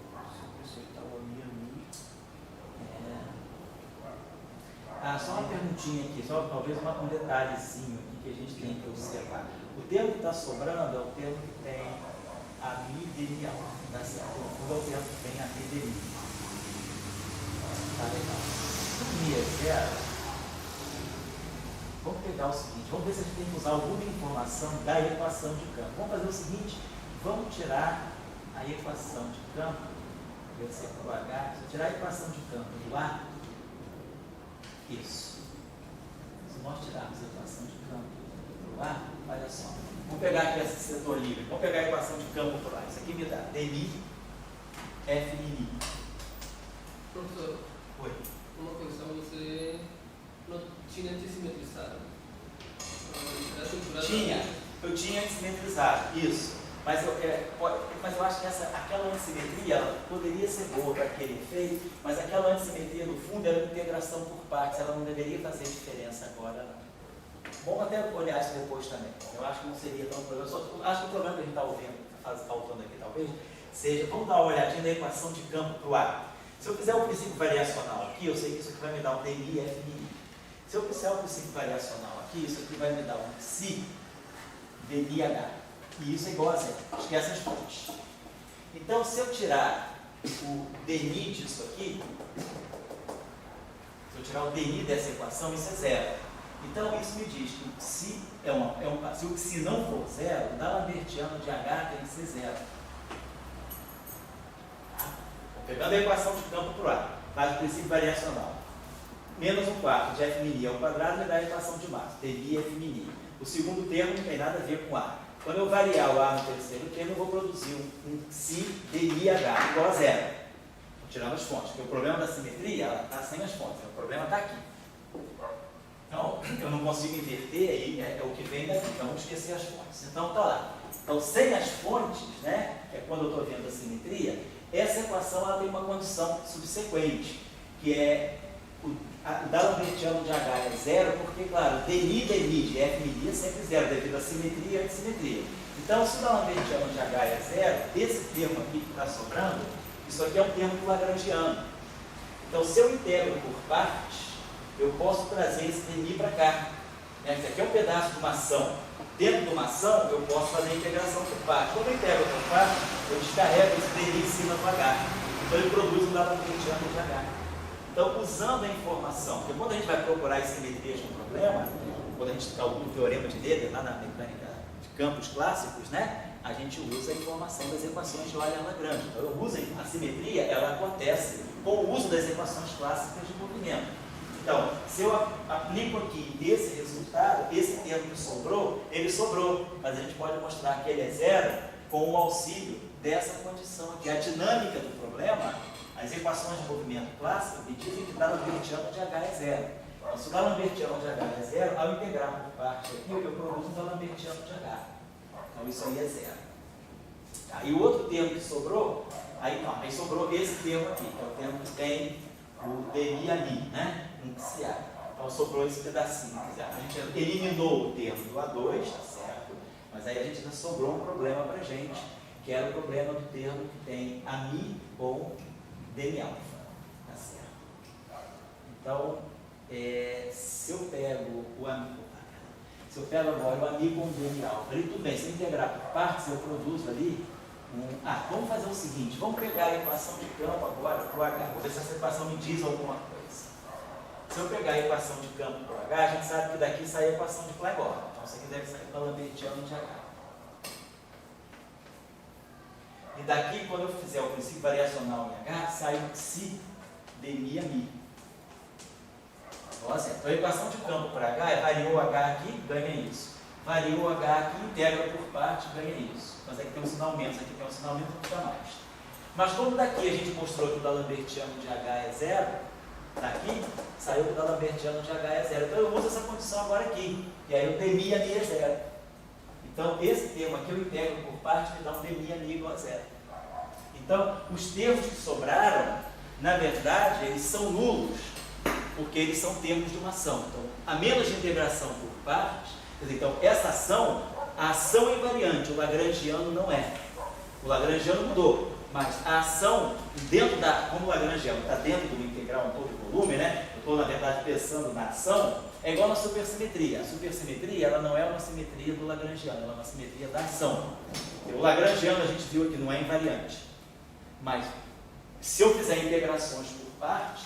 Speaker 1: Só uma perguntinha aqui, só talvez um detalhezinho aqui que a gente tem que observar. O termo que está sobrando é o termo que tem a mi demi alfa. Tá certo? O termo que tem a mi demi. Tá legal. O mi é zero. Vamos pegar o seguinte, vamos ver se a gente tem que usar alguma informação da equação de campo. Vamos fazer o seguinte, vamos tirar a equação de campo, ver se é para o H, se eu tirar a equação de campo do A, isso. Se nós tirarmos a equação de campo do A, olha só, vamos pegar aqui esse setor livre, vamos pegar a equação de campo do A, isso aqui me dá dmi, f mini.
Speaker 5: Professor,
Speaker 1: Oi.
Speaker 5: uma questão, você não tinha antissimetrizado?
Speaker 1: Eu tinha antissimetrizado, isso. Mas eu acho que aquela antissimetria ela poderia ser boa para aquele efeito, mas aquela antissimetria no fundo era integração por partes, ela não deveria fazer diferença agora, não. Vamos até olhar isso depois também. Eu acho que não seria tão problema. Acho que o problema que a gente está ouvindo, faltando aqui talvez, seja, vamos dar uma olhadinha na equação de campo para o A. Se eu fizer o princípio variacional aqui, eu sei que isso aqui vai me dar um dmi f mini. Se eu fizer o princípio variacional aqui, isso aqui vai me dar um psi dmi h. E isso é igual a zero. Esquece as fontes. Então, se eu tirar o dmi disso aqui, se eu tirar o dmi dessa equação, isso é zero. Então, isso me diz que o psi se o psi não for zero, o D'Alembertiano de H tem que ser zero. Pegando a equação de campo para o A, faz o princípio variacional. Menos um quarto de f mini ao quadrado me dá a equação de massa, dmi f mini. O segundo termo não tem nada a ver com A. Quando eu variar o A no terceiro termo, eu vou produzir um psi dmi h igual a zero. Vou tirar as fontes, porque o problema da simetria está sem as fontes, o problema está aqui. Então, eu não consigo inverter, aí é o que vem daqui, então vamos esquecer as fontes. Então, está lá. Então, sem as fontes, né, que é quando eu estou vendo a simetria, essa equação ela tem uma condição subsequente, que é o D'Alembertiano de H é zero, porque, claro, dmi de f' é sempre zero, devido à simetria e antissimetria. Então, se o D'Alembertiano de H é zero, esse termo aqui que está sobrando, isso aqui é um termo do lagrangiano. Então, se eu integro por partes, eu posso trazer esse dmi para cá. Esse aqui é um pedaço de uma ação. Dentro de uma ação, eu posso fazer a integração por partes. Quando eu integro por partes, eu descarrego esse dmi em cima do H. Então, ele produz um D'Alembertiano de H. Então, usando a informação, porque quando a gente vai procurar as simetrias de um problema, quando a gente calcula o teorema de Löbner, lá na mecânica de campos clássicos, né, a gente usa a informação das equações de Euler-Lagrange. Então, eu uso a simetria, ela acontece com o uso das equações clássicas de movimento. Então, se eu aplico aqui esse resultado, esse termo que sobrou, ele sobrou, mas a gente pode mostrar que ele é zero com o auxílio dessa condição aqui. A dinâmica do problema, as equações de movimento clássico me dizem que o D'Alembertiano de H é zero. Então, se o D'Alembertiano de H é zero, ao integrar por parte aqui, eu produzo um D'Alembertiano de H. Então, isso aí é zero. Aí o outro termo que sobrou, aí sobrou esse termo aqui, que é o termo que tem o dmi ali, né? Iniciar. Então sobrou esse pedacinho. A gente eliminou o termo do A2, tá certo? Mas aí a gente já sobrou um problema para a gente, que era o problema do termo que tem ami ou dmi alfa, tá certo? Então, se eu pego o ami, se eu pego agora o ami com dmi alfa, ali tudo bem, se eu integrar por partes, eu produzo ali vamos fazer o seguinte, vamos pegar a equação de campo agora para o H, vou ver se essa equação me diz alguma coisa. Se eu pegar a equação de campo para o H, a gente sabe que daqui sai a equação de Clairaut. Então isso aqui deve sair D'Alembertiano de H. E daqui, quando eu fizer o princípio variacional em H, sai o psi dmi ami. Então a equação de campo para H é variou H aqui, ganha isso. Variou H aqui, integra por parte, ganha isso. Mas aqui tem um sinal menos, aqui tem um sinal menos, não fica mais. Mas como daqui a gente mostrou que o D'Alembertiano de H é zero, daqui saiu que o D'Alembertiano de H é zero. Então eu uso essa condição agora aqui. E aí o dmi ami é zero. Então esse termo aqui eu integro por parte me dá um dmi ami igual a zero. Então os termos que sobraram, na verdade, eles são nulos, porque eles são termos de uma ação. Então, a menos de integração por partes, quer dizer, então essa ação, a ação é invariante, o lagrangiano não é. O lagrangiano mudou, mas a ação, como o lagrangiano está dentro do integral um todo de volume, né? Eu estou, na verdade, pensando na ação, é igual na supersimetria. A supersimetria, ela não é uma simetria do lagrangiano, ela é uma simetria da ação. O lagrangiano, a gente viu aqui, não é invariante. Mas, se eu fizer integrações por partes,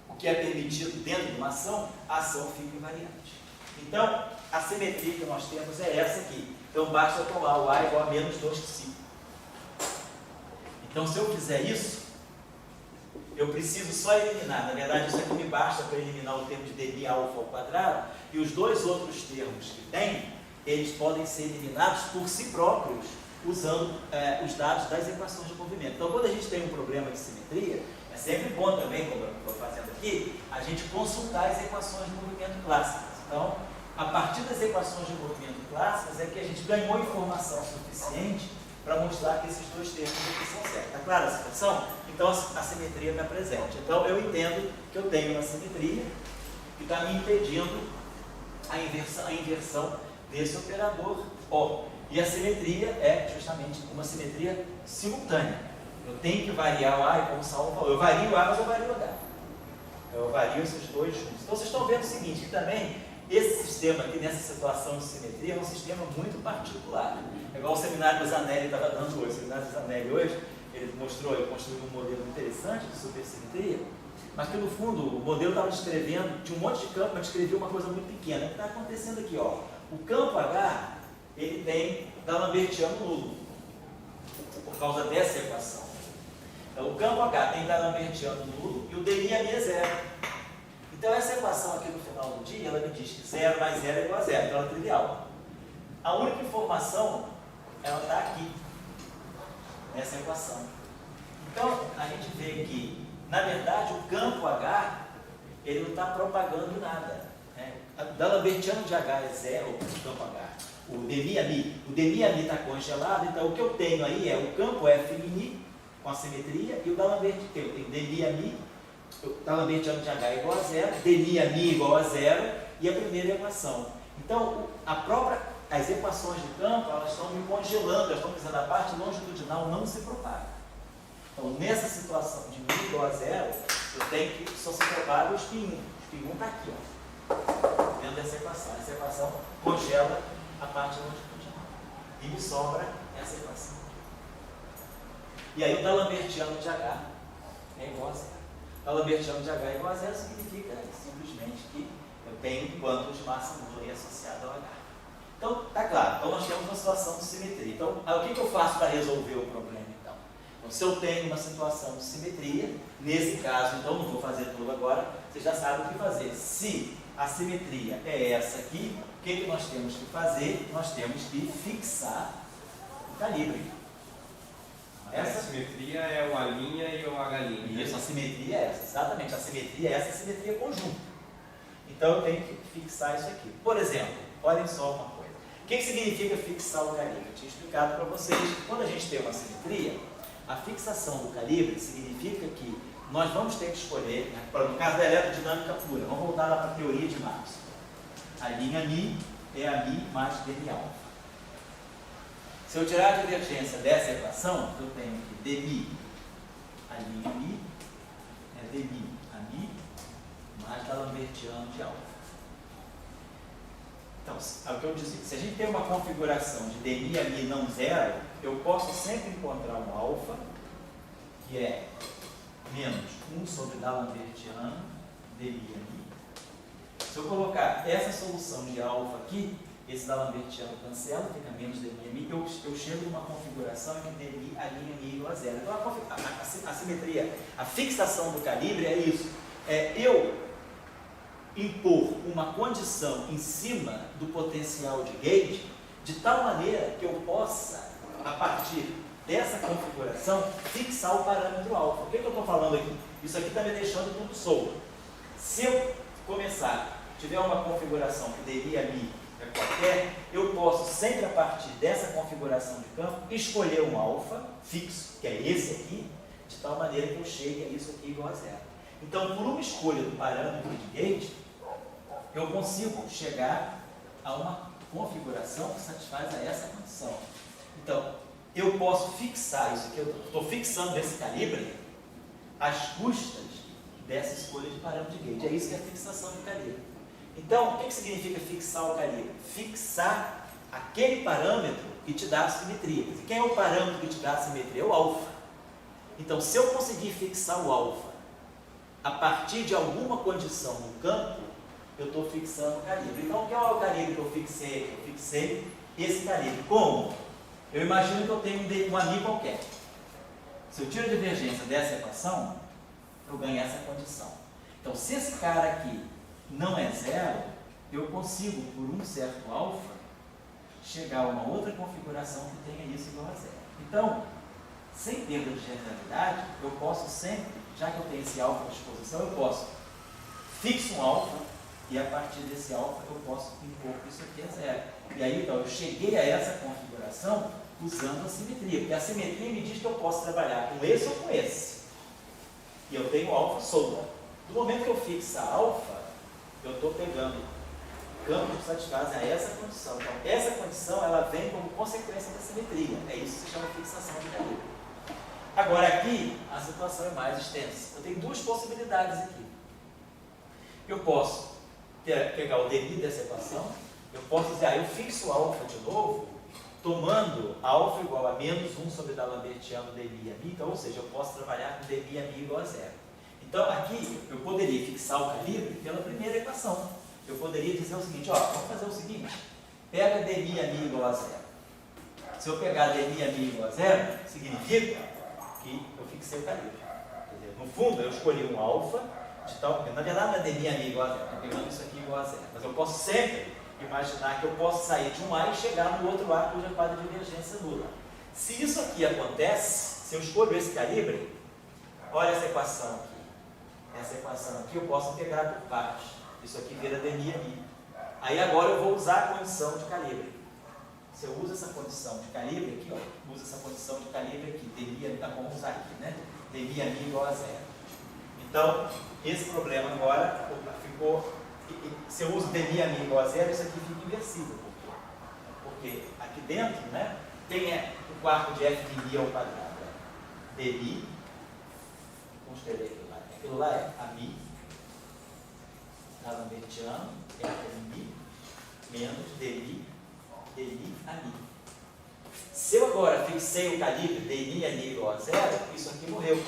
Speaker 1: o que é permitido dentro de uma ação, a ação fica invariante. Então, a simetria que nós temos é essa aqui. Então, basta eu tomar o A igual a menos 2π. Então, se eu fizer isso, eu preciso só eliminar. Na verdade, isso aqui me basta para eliminar o termo de dmi alfa ao quadrado, e os dois outros termos que tem, eles podem ser eliminados por si próprios, usando os dados das equações de movimento. Então, quando a gente tem um problema de simetria, é sempre bom também, como eu estou fazendo aqui, a gente consultar as equações de movimento clássicas. Então, a partir das equações de movimento clássicas é que a gente ganhou informação suficiente para mostrar que esses dois termos aqui são certos. Está clara a situação? Então, a simetria está presente. Então, eu entendo que eu tenho uma simetria que está me impedindo a inversão desse operador O. E a simetria é justamente uma simetria simultânea. Eu tenho que variar o A e como salvo o valor. Eu vario o A, mas eu vario o H. Eu vario esses dois juntos. Então, vocês estão vendo o seguinte, que também esse sistema aqui, nessa situação de simetria, é um sistema muito particular. É igual o seminário do Zanelli estava dando hoje. O seminário do Zanelli hoje, ele construiu um modelo interessante de supersimetria, mas que no fundo o modelo estava descrevendo, tinha um monte de campo, mas descrevia uma coisa muito pequena. O que está acontecendo aqui, ó? O campo H, ele tem D'Alembertiano nulo, por causa dessa equação. Então, o campo H tem D'Alembertiano nulo e o dmi ali é zero. Então, essa equação aqui no final do dia, ela me diz que 0 mais 0 é igual a 0, então ela é trivial. A única informação, ela está aqui, nessa equação. Então, a gente vê que, na verdade, o campo H, ele não está propagando nada. Né? D'Alembertiano de H é zero, o campo H. O dmi ami está congelado, então o que eu tenho aí é o campo F' com a simetria e o D'Alembertiano. Eu tenho dmi ami D'Alembertiano de H igual a zero, dmi a mi igual a zero, e a primeira equação. Então, as equações de campo, elas estão me congelando, elas estão dizendo a parte longitudinal não se propaga. Então, nessa situação de mi igual a zero, eu tenho que só se propaga o spin 1. O spin 1 está aqui, ó, dentro dessa equação. Essa equação congela a parte longitudinal. E me sobra essa equação. E aí o D'Alembertiano de H é igual a zero. D'Alembertiano de H igual a zero significa simplesmente que eu tenho quanto de massa nula associado ao H. Então, tá claro. Então, nós temos uma situação de simetria. Então, o que eu faço para resolver o problema, então? Então, se eu tenho uma situação de simetria, nesse caso, então, não vou fazer tudo agora, você já sabe o que fazer. Se a simetria é essa aqui, o que nós temos que fazer? Nós temos que fixar o calibre.
Speaker 2: Essa simetria é o A' e o H'.
Speaker 1: Isso, a simetria é essa, exatamente. A simetria é essa, a simetria conjunta. Então eu tenho que fixar isso aqui. Por exemplo, olhem só uma coisa. O que significa fixar o calibre? Eu tinha explicado para vocês que quando a gente tem uma simetria, a fixação do calibre significa que nós vamos ter que escolher, né, no caso da eletrodinâmica pura, vamos voltar lá para a teoria de Maxwell. A linha μ é a μ mais dm alfa. Se eu tirar a divergência dessa equação, eu tenho que dmi, a linha μ, é dmi, a μ, mais D'Alembertiano de alfa. Então, é o que eu disse, se a gente tem uma configuração de dmi a μ não zero, eu posso sempre encontrar um alfa, que é menos 1 sobre D'Alembertiano, dmi a μ. Se eu colocar essa solução de alfa aqui, esse D'Alembertiano cancela, fica menos dmi a μ, eu chego numa configuração em que dmi a linha μ igual a zero. Então a simetria, a fixação do calibre é isso. É eu impor uma condição em cima do potencial de gauge, de tal maneira que eu possa, a partir dessa configuração, fixar o parâmetro alfa. O que eu estou falando aqui? Isso aqui está me deixando tudo solto. Se eu tiver uma configuração que dmi a μ é qualquer, eu posso sempre, a partir dessa configuração de campo, escolher um alfa fixo, que é esse aqui, de tal maneira que eu chegue a isso aqui igual a zero. Então, por uma escolha do parâmetro de gauge, eu consigo chegar a uma configuração que satisfaz a essa condição. Então, eu posso fixar isso aqui, eu estou fixando esse calibre às custas dessa escolha de parâmetro de gauge. É isso que é a fixação de calibre. Então, o que significa fixar o calibre? Fixar aquele parâmetro que te dá a simetria. E quem é o parâmetro que te dá a simetria? É o alfa. Então, se eu conseguir fixar o alfa a partir de alguma condição no campo, eu estou fixando o calibre. Então, qual é o calibre que eu fixei? Eu fixei esse calibre. Como? Eu imagino que eu tenho um amigo qualquer. Se eu tiro a divergência dessa equação, eu ganho essa condição. Então, se esse cara aqui não é zero, eu consigo, por um certo alfa, chegar a uma outra configuração que tenha isso igual a zero. Então, sem perda de generalidade, eu posso sempre, já que eu tenho esse alfa à disposição, eu posso fixo um alfa, e a partir desse alfa eu posso impor que isso aqui é zero. E aí, então, eu cheguei a essa configuração usando a simetria, porque a simetria me diz que eu posso trabalhar com esse ou com esse. E eu tenho alfa solta. No momento que eu fixar alfa, eu estou pegando campos que satisfazem a essa condição. Então, essa condição, ela vem como consequência da simetria. É isso que se chama fixação de calibre. Agora, aqui, a situação é mais extensa. Eu tenho duas possibilidades aqui. Eu posso pegar o dmi dessa equação, eu posso dizer, eu fixo alfa de novo, tomando alfa igual a menos 1 sobre D'Alembertiano dmi a μ, então, ou seja, eu posso trabalhar com dmi a μ igual a zero. Então, aqui, eu poderia fixar o calibre pela primeira equação. Eu poderia dizer o seguinte, vamos fazer o seguinte, pega dmi a μ igual a zero. Se eu pegar dmi a μ igual a zero, significa que eu fixei o calibre. Quer dizer, no fundo, eu escolhi um alfa, de tal, na verdade não é dmi a μ igual a zero, estou pegando isso aqui igual a zero. Mas eu posso sempre imaginar que eu posso sair de um A e chegar no outro A cuja quadra de divergência é nula. Se isso aqui acontece, se eu escolho esse calibre, olha essa equação aqui. Essa equação aqui eu posso integrar por partes. Isso aqui vira dmi a μ. Aí agora eu vou usar a condição de calibre. Se eu uso essa condição de calibre aqui, uso essa condição de calibre aqui, dmi a μ, tá bom usar aqui, né? Dmi a μ igual a zero. Então, esse problema agora ficou... Se eu uso dmi igual a zero, isso aqui fica inversível. Porque aqui dentro, né, quem é o quarto de f de mi ao quadrado? Dmi, vamos escrever aquilo lá. Aquilo lá é a mi, lambertiano, f de mi, menos dmi a mi. Se eu agora fixei o calibre dmi a mi igual a zero, isso aqui morreu.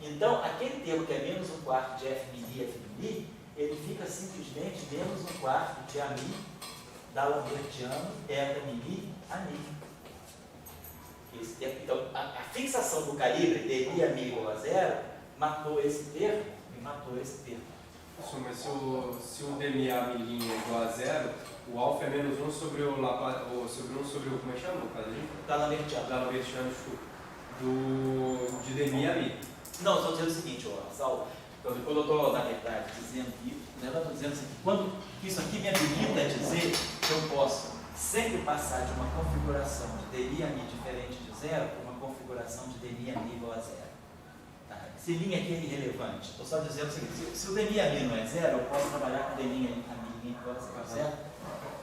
Speaker 1: Então, aquele termo que é menos um quarto de f de mi, f de mi, ele fica simplesmente menos um quarto de a mi da lambertiano eta mi a mi. Então, a fixação do calibre dmi a mi igual a zero matou esse termo e matou esse termo.
Speaker 2: Isso, mas se o dmi a mi é igual a zero, o alfa é menos 1 sobre o sobre o como é que chama?
Speaker 1: Da lambertiano.
Speaker 2: Da lambertiano, de dmi a mi.
Speaker 1: Não, estou dizendo o seguinte, Saulo. Quando eu estou, na verdade, dizendo isso, eu estou dizendo assim, quando isso aqui me habilita a dizer que eu posso sempre passar de uma configuração de dmi a mi diferente de zero para uma configuração de dmi a mi igual a zero. Tá? Esse linha aqui é irrelevante. Estou só dizendo o seguinte, se o dmi a mi não é zero, eu posso trabalhar com dmi a mi igual a zero, certo?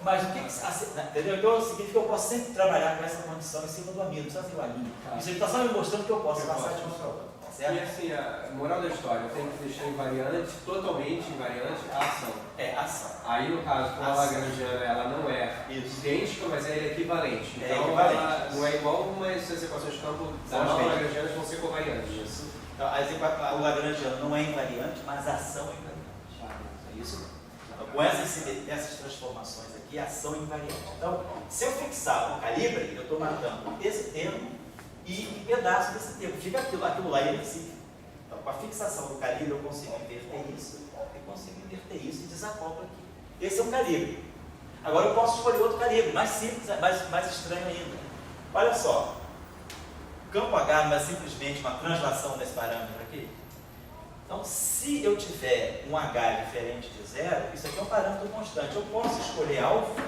Speaker 1: Mas o que entendeu? Então significa que eu posso sempre trabalhar com essa condição em cima do amino, não precisa ser o amino. Isso ele está só me mostrando que eu posso passar de uma para outra. Certo?
Speaker 2: E assim, a moral da história, eu tenho que deixar invariante, totalmente invariante, a ação.
Speaker 1: É, ação.
Speaker 2: Aí, no caso, como a lagrangiana, ela não é idêntica, mas ela é equivalente. Então,
Speaker 1: equivalente.
Speaker 2: Ela não é igual, mas as equações de campo das lagrangianas vão ser covariantes.
Speaker 1: Isso. Então, o lagrangiano não é invariante, mas a ação é invariante. É isso? Então, com essas transformações aqui, a ação é invariante. Então, se eu fixar o calibre, eu estou matando esse termo e um pedaço desse termo. Fica aquilo lá irreversível. Então, com a fixação do calibre, eu consigo inverter isso, e desacoplo aqui. Esse é um calibre. Agora eu posso escolher outro calibre, mais simples, mais estranho ainda. Olha só, campo H não é simplesmente uma translação desse parâmetro aqui? Então, se eu tiver um H diferente de zero, isso aqui é um parâmetro constante. Eu posso escolher alfa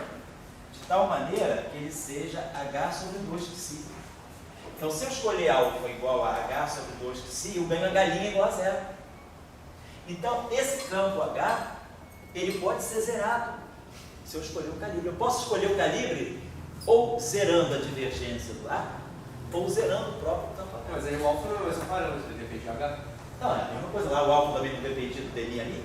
Speaker 1: de tal maneira que ele seja H sobre 2 de si. Então, se eu escolher alfa igual a H sobre 2 de si, eu ganho H' igual a zero. Então, esse campo H, ele pode ser zerado, se eu escolher o calibre. Eu posso escolher o calibre ou zerando a divergência do A, ou zerando o próprio campo H.
Speaker 2: Mas aí o alfa não é o mesmo parâmetro, depende de H.
Speaker 1: Não, é a mesma coisa lá, o alfa também não depende do dmi a mi.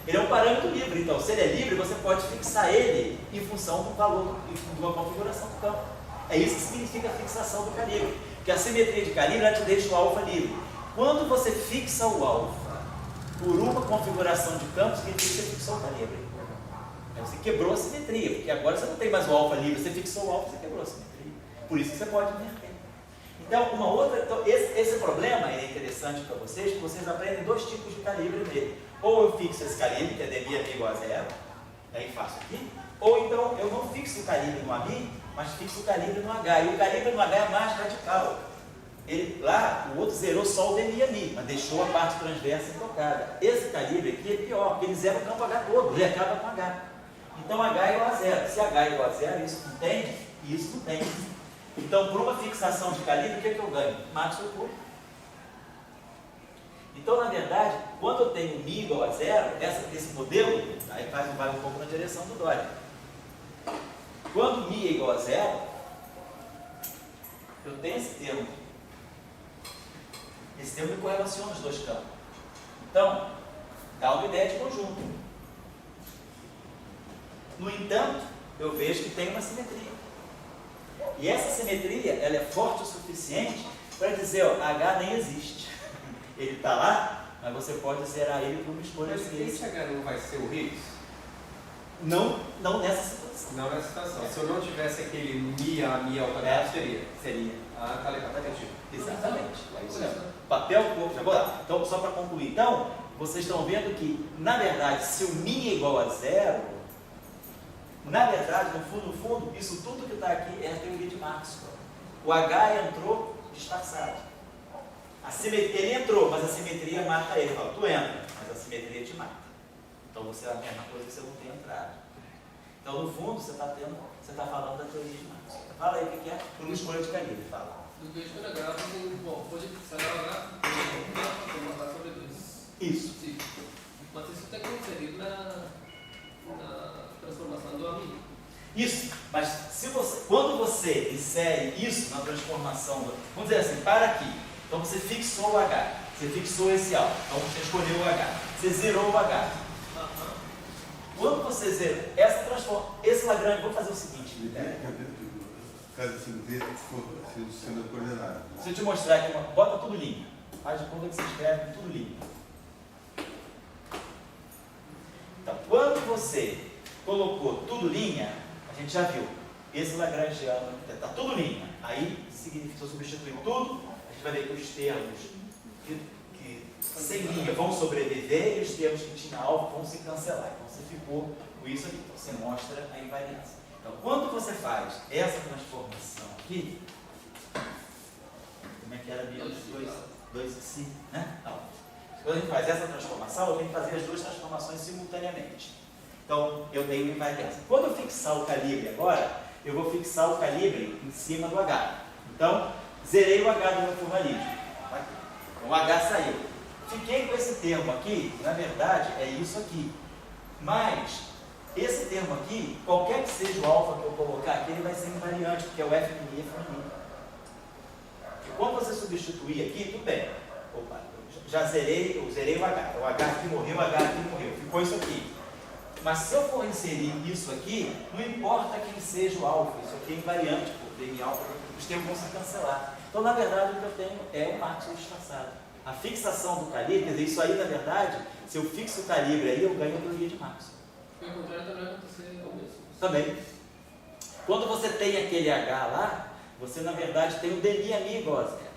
Speaker 1: Ele é um parâmetro livre, então, se ele é livre, você pode fixar ele em função do valor, de uma configuração do campo. É isso que significa a fixação do calibre. Porque a simetria de calibre, ela te deixa o alfa livre. Quando você fixa o alfa por uma configuração de campo, significa que você fixou o calibre. Aí você quebrou a simetria, porque agora você não tem mais o alfa livre, você fixou o alfa, você quebrou a simetria. Por isso que você pode inverter. Então, esse problema é interessante para vocês, porque vocês aprendem 2 tipos de calibre nele. Ou eu fixo esse calibre, que é dmi a mi igual a zero, aí faço aqui. Ou então eu não fixo o calibre no ami, mas fixo o calibre no H. E o calibre no H é mais radical. Lá, o outro zerou só o dmi a mi, mas deixou a parte transversa intocada. Esse calibre aqui é pior, porque ele zera o campo H todo, ele acaba com H. Então H é igual a zero. Se H é igual a zero, isso não tem e isso não tem. Então, por uma fixação de calibre, o que é que eu ganho? Maxwell puro. Então, na verdade, quando eu tenho mi igual a zero, esse modelo, aí vai um pouco na direção do Dória. Quando mi é igual a zero, eu tenho esse termo. Esse termo me correlaciona os dois campos. Então, dá uma ideia de conjunto. No entanto, eu vejo que tem uma simetria. E essa simetria, ela é forte o suficiente para dizer, ó, H nem existe. Ele está lá, mas você pode zerar ele por uma escolha.
Speaker 2: Mas esse H não vai ser o Higgs?
Speaker 1: Não nessa situação.
Speaker 2: Não nessa situação. Se eu não tivesse aquele mi a mi ao quadrado,
Speaker 1: seria.
Speaker 2: Ah, tá legal, tá entendido.
Speaker 1: Exatamente. É isso mesmo. Papel, já vou lá. Então, só para concluir. Então, vocês estão vendo que, na verdade, se o mi é igual a zero, na verdade, no fundo, isso tudo que está aqui é a teoria de Maxwell. O H entrou disfarçado. Ele entrou, mas a simetria mata ele. Fala, tu entra, mas a simetria te mata. Então você é a mesma coisa que você não tem entrado. Então, no fundo, você está falando da teoria de Maxwell. Fala aí o que é, por uma escolha de calibre. Fala.
Speaker 5: Do que eu escolho a gráfica, pode fixar a gráfica,
Speaker 1: Isso.
Speaker 5: Sim. Mas isso está conferido na transformação do amigo.
Speaker 1: Isso, mas quando você insere isso na transformação, vamos dizer assim, para aqui, então você fixou o H, você fixou esse alfa, então você escolheu o H, você zerou o H. Quando você zera, esse Lagrange, vou fazer o seguinte,
Speaker 6: Caso assim, for sendo coordenado.
Speaker 1: se eu te mostrar aqui, bota tudo linha, faz de conta que você escreve tudo linha. Então, quando você colocou tudo linha, a gente já viu, esse Lagrangiano está tudo linha. Aí significa substituir tudo, a gente vai ver que os termos que sem linha vão sobreviver e os termos que tinha alvo vão se cancelar. Então você ficou com isso aqui, então você mostra a invariância. Então, quando você faz essa transformação aqui, como é que era mesmo? 2 si, né? Não. Quando a gente faz essa transformação, eu tenho que fazer as duas transformações simultaneamente. Então, eu tenho invariância. Quando eu fixar o calibre agora, eu vou fixar o calibre em cima do H. Então, zerei o H do meu formalismo. Então, o H saiu. Fiquei com esse termo aqui, na verdade, é isso aqui. Mas, esse termo aqui, qualquer que seja o alfa que eu colocar aqui, ele vai ser invariante, porque é o F min e F min. E quando você substituir aqui, tudo bem. Opa, eu zerei o H. O H aqui morreu, o H aqui morreu. Ficou isso aqui. Mas se eu for inserir isso aqui, não importa quem seja o alfa, isso aqui é invariante, porque em alfa os termos vão se cancelar. Então, na verdade, o que eu tenho é o máximo disfarçado. A fixação do calibre, quer dizer, isso aí, na verdade, se eu fixo o calibre aí, eu ganho a teoria de Maxwell.
Speaker 5: O contrário também vai acontecer ao mesmo.
Speaker 1: Também. Quando você tem aquele H lá, você, na verdade, tem o dmi ami igual a zero.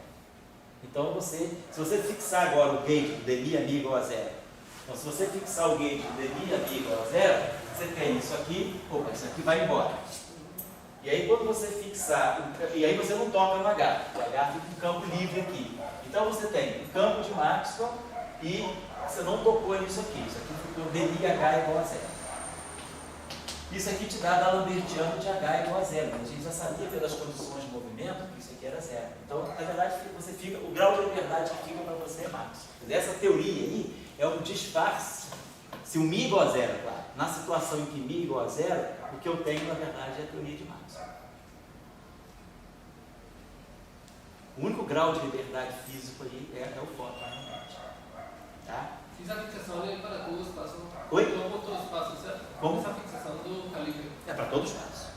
Speaker 1: Então, se você fixar agora o gauge do dmi ami igual a zero, então, se você fixar o gauge do dmi ami igual a zero, você tem isso aqui, opa, isso aqui vai embora. E aí, quando você fixar, e aí você não toca no H, o H fica um campo livre aqui. Então, você tem um campo de Maxwell e você não tocou nisso aqui. Isso aqui ficou dmi H igual a zero. Isso aqui te dá D'Alembertiano de H igual a zero. Mas a gente já sabia pelas condições de movimento que isso aqui era zero. Então, na verdade, você fica, o grau de liberdade que fica para você é Maxwell. Essa teoria aí é um disfarce. Se o mi igual a zero, claro. Na situação em que mi igual a zero, o que eu tenho, na verdade, é a teoria de Maxwell. O único grau de liberdade físico aí é o fóton, realmente. Tá?
Speaker 5: Fiz a fixação ali para todo o espaço.
Speaker 1: Oi?
Speaker 5: Para todo o espaço, certo?
Speaker 1: Como?
Speaker 5: Essa fixação do calibre.
Speaker 1: É para todo espaço.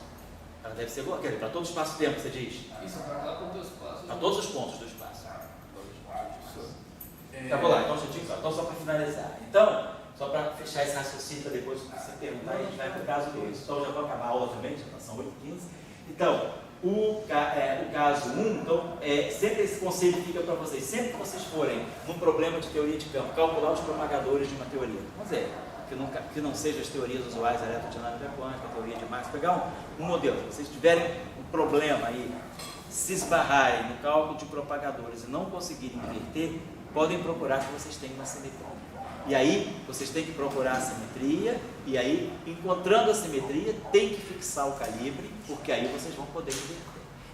Speaker 1: Ela deve ser igual, quer dizer, para todo espaço-tempo, você diz?
Speaker 5: Isso, para cada ponto do espaço.
Speaker 1: Para todos os pontos do espaço. Tá bom lá, então só para finalizar. Então, só para fechar esse raciocínio, para depois você perguntar, a gente vai para o caso 2. Então, já vou acabar a aula também, já são 8h15. Então, o caso 1, então, sempre esse conselho fica para vocês. Sempre que vocês forem num problema de teoria de campo, calcular os propagadores de uma teoria. Vamos dizer, que não sejam as teorias usuais, a eletrodinâmica quântica, a teoria de Maxwell, pegar um modelo. Se vocês tiverem um problema aí, se esbarrarem no cálculo de propagadores e não conseguirem inverter, podem procurar que vocês tenham uma simetria. E aí, vocês têm que procurar a simetria, e aí, encontrando a simetria, tem que fixar o calibre, porque aí vocês vão poder inverter.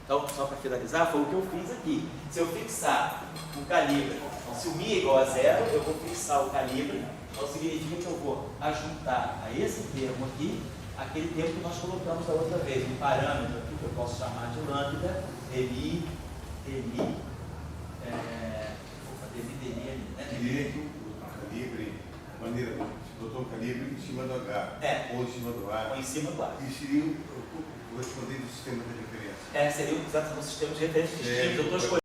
Speaker 1: Então, só para finalizar, foi o que eu fiz aqui. Se eu fixar o calibre, então, se o mi é igual a zero, eu vou fixar o calibre, então significa que eu vou ajuntar a esse termo aqui, aquele termo que nós colocamos da outra vez, um parâmetro aqui que eu posso chamar de lambda, dmi ali, né?
Speaker 6: Diria que o calibre, a maneira que você botou o calibre em cima do H, ou em cima do A,
Speaker 1: Ou em cima do A.
Speaker 6: e seria o correspondente do sistema de referência.
Speaker 1: Seria exatamente um sistema de referência distinto. Eu estou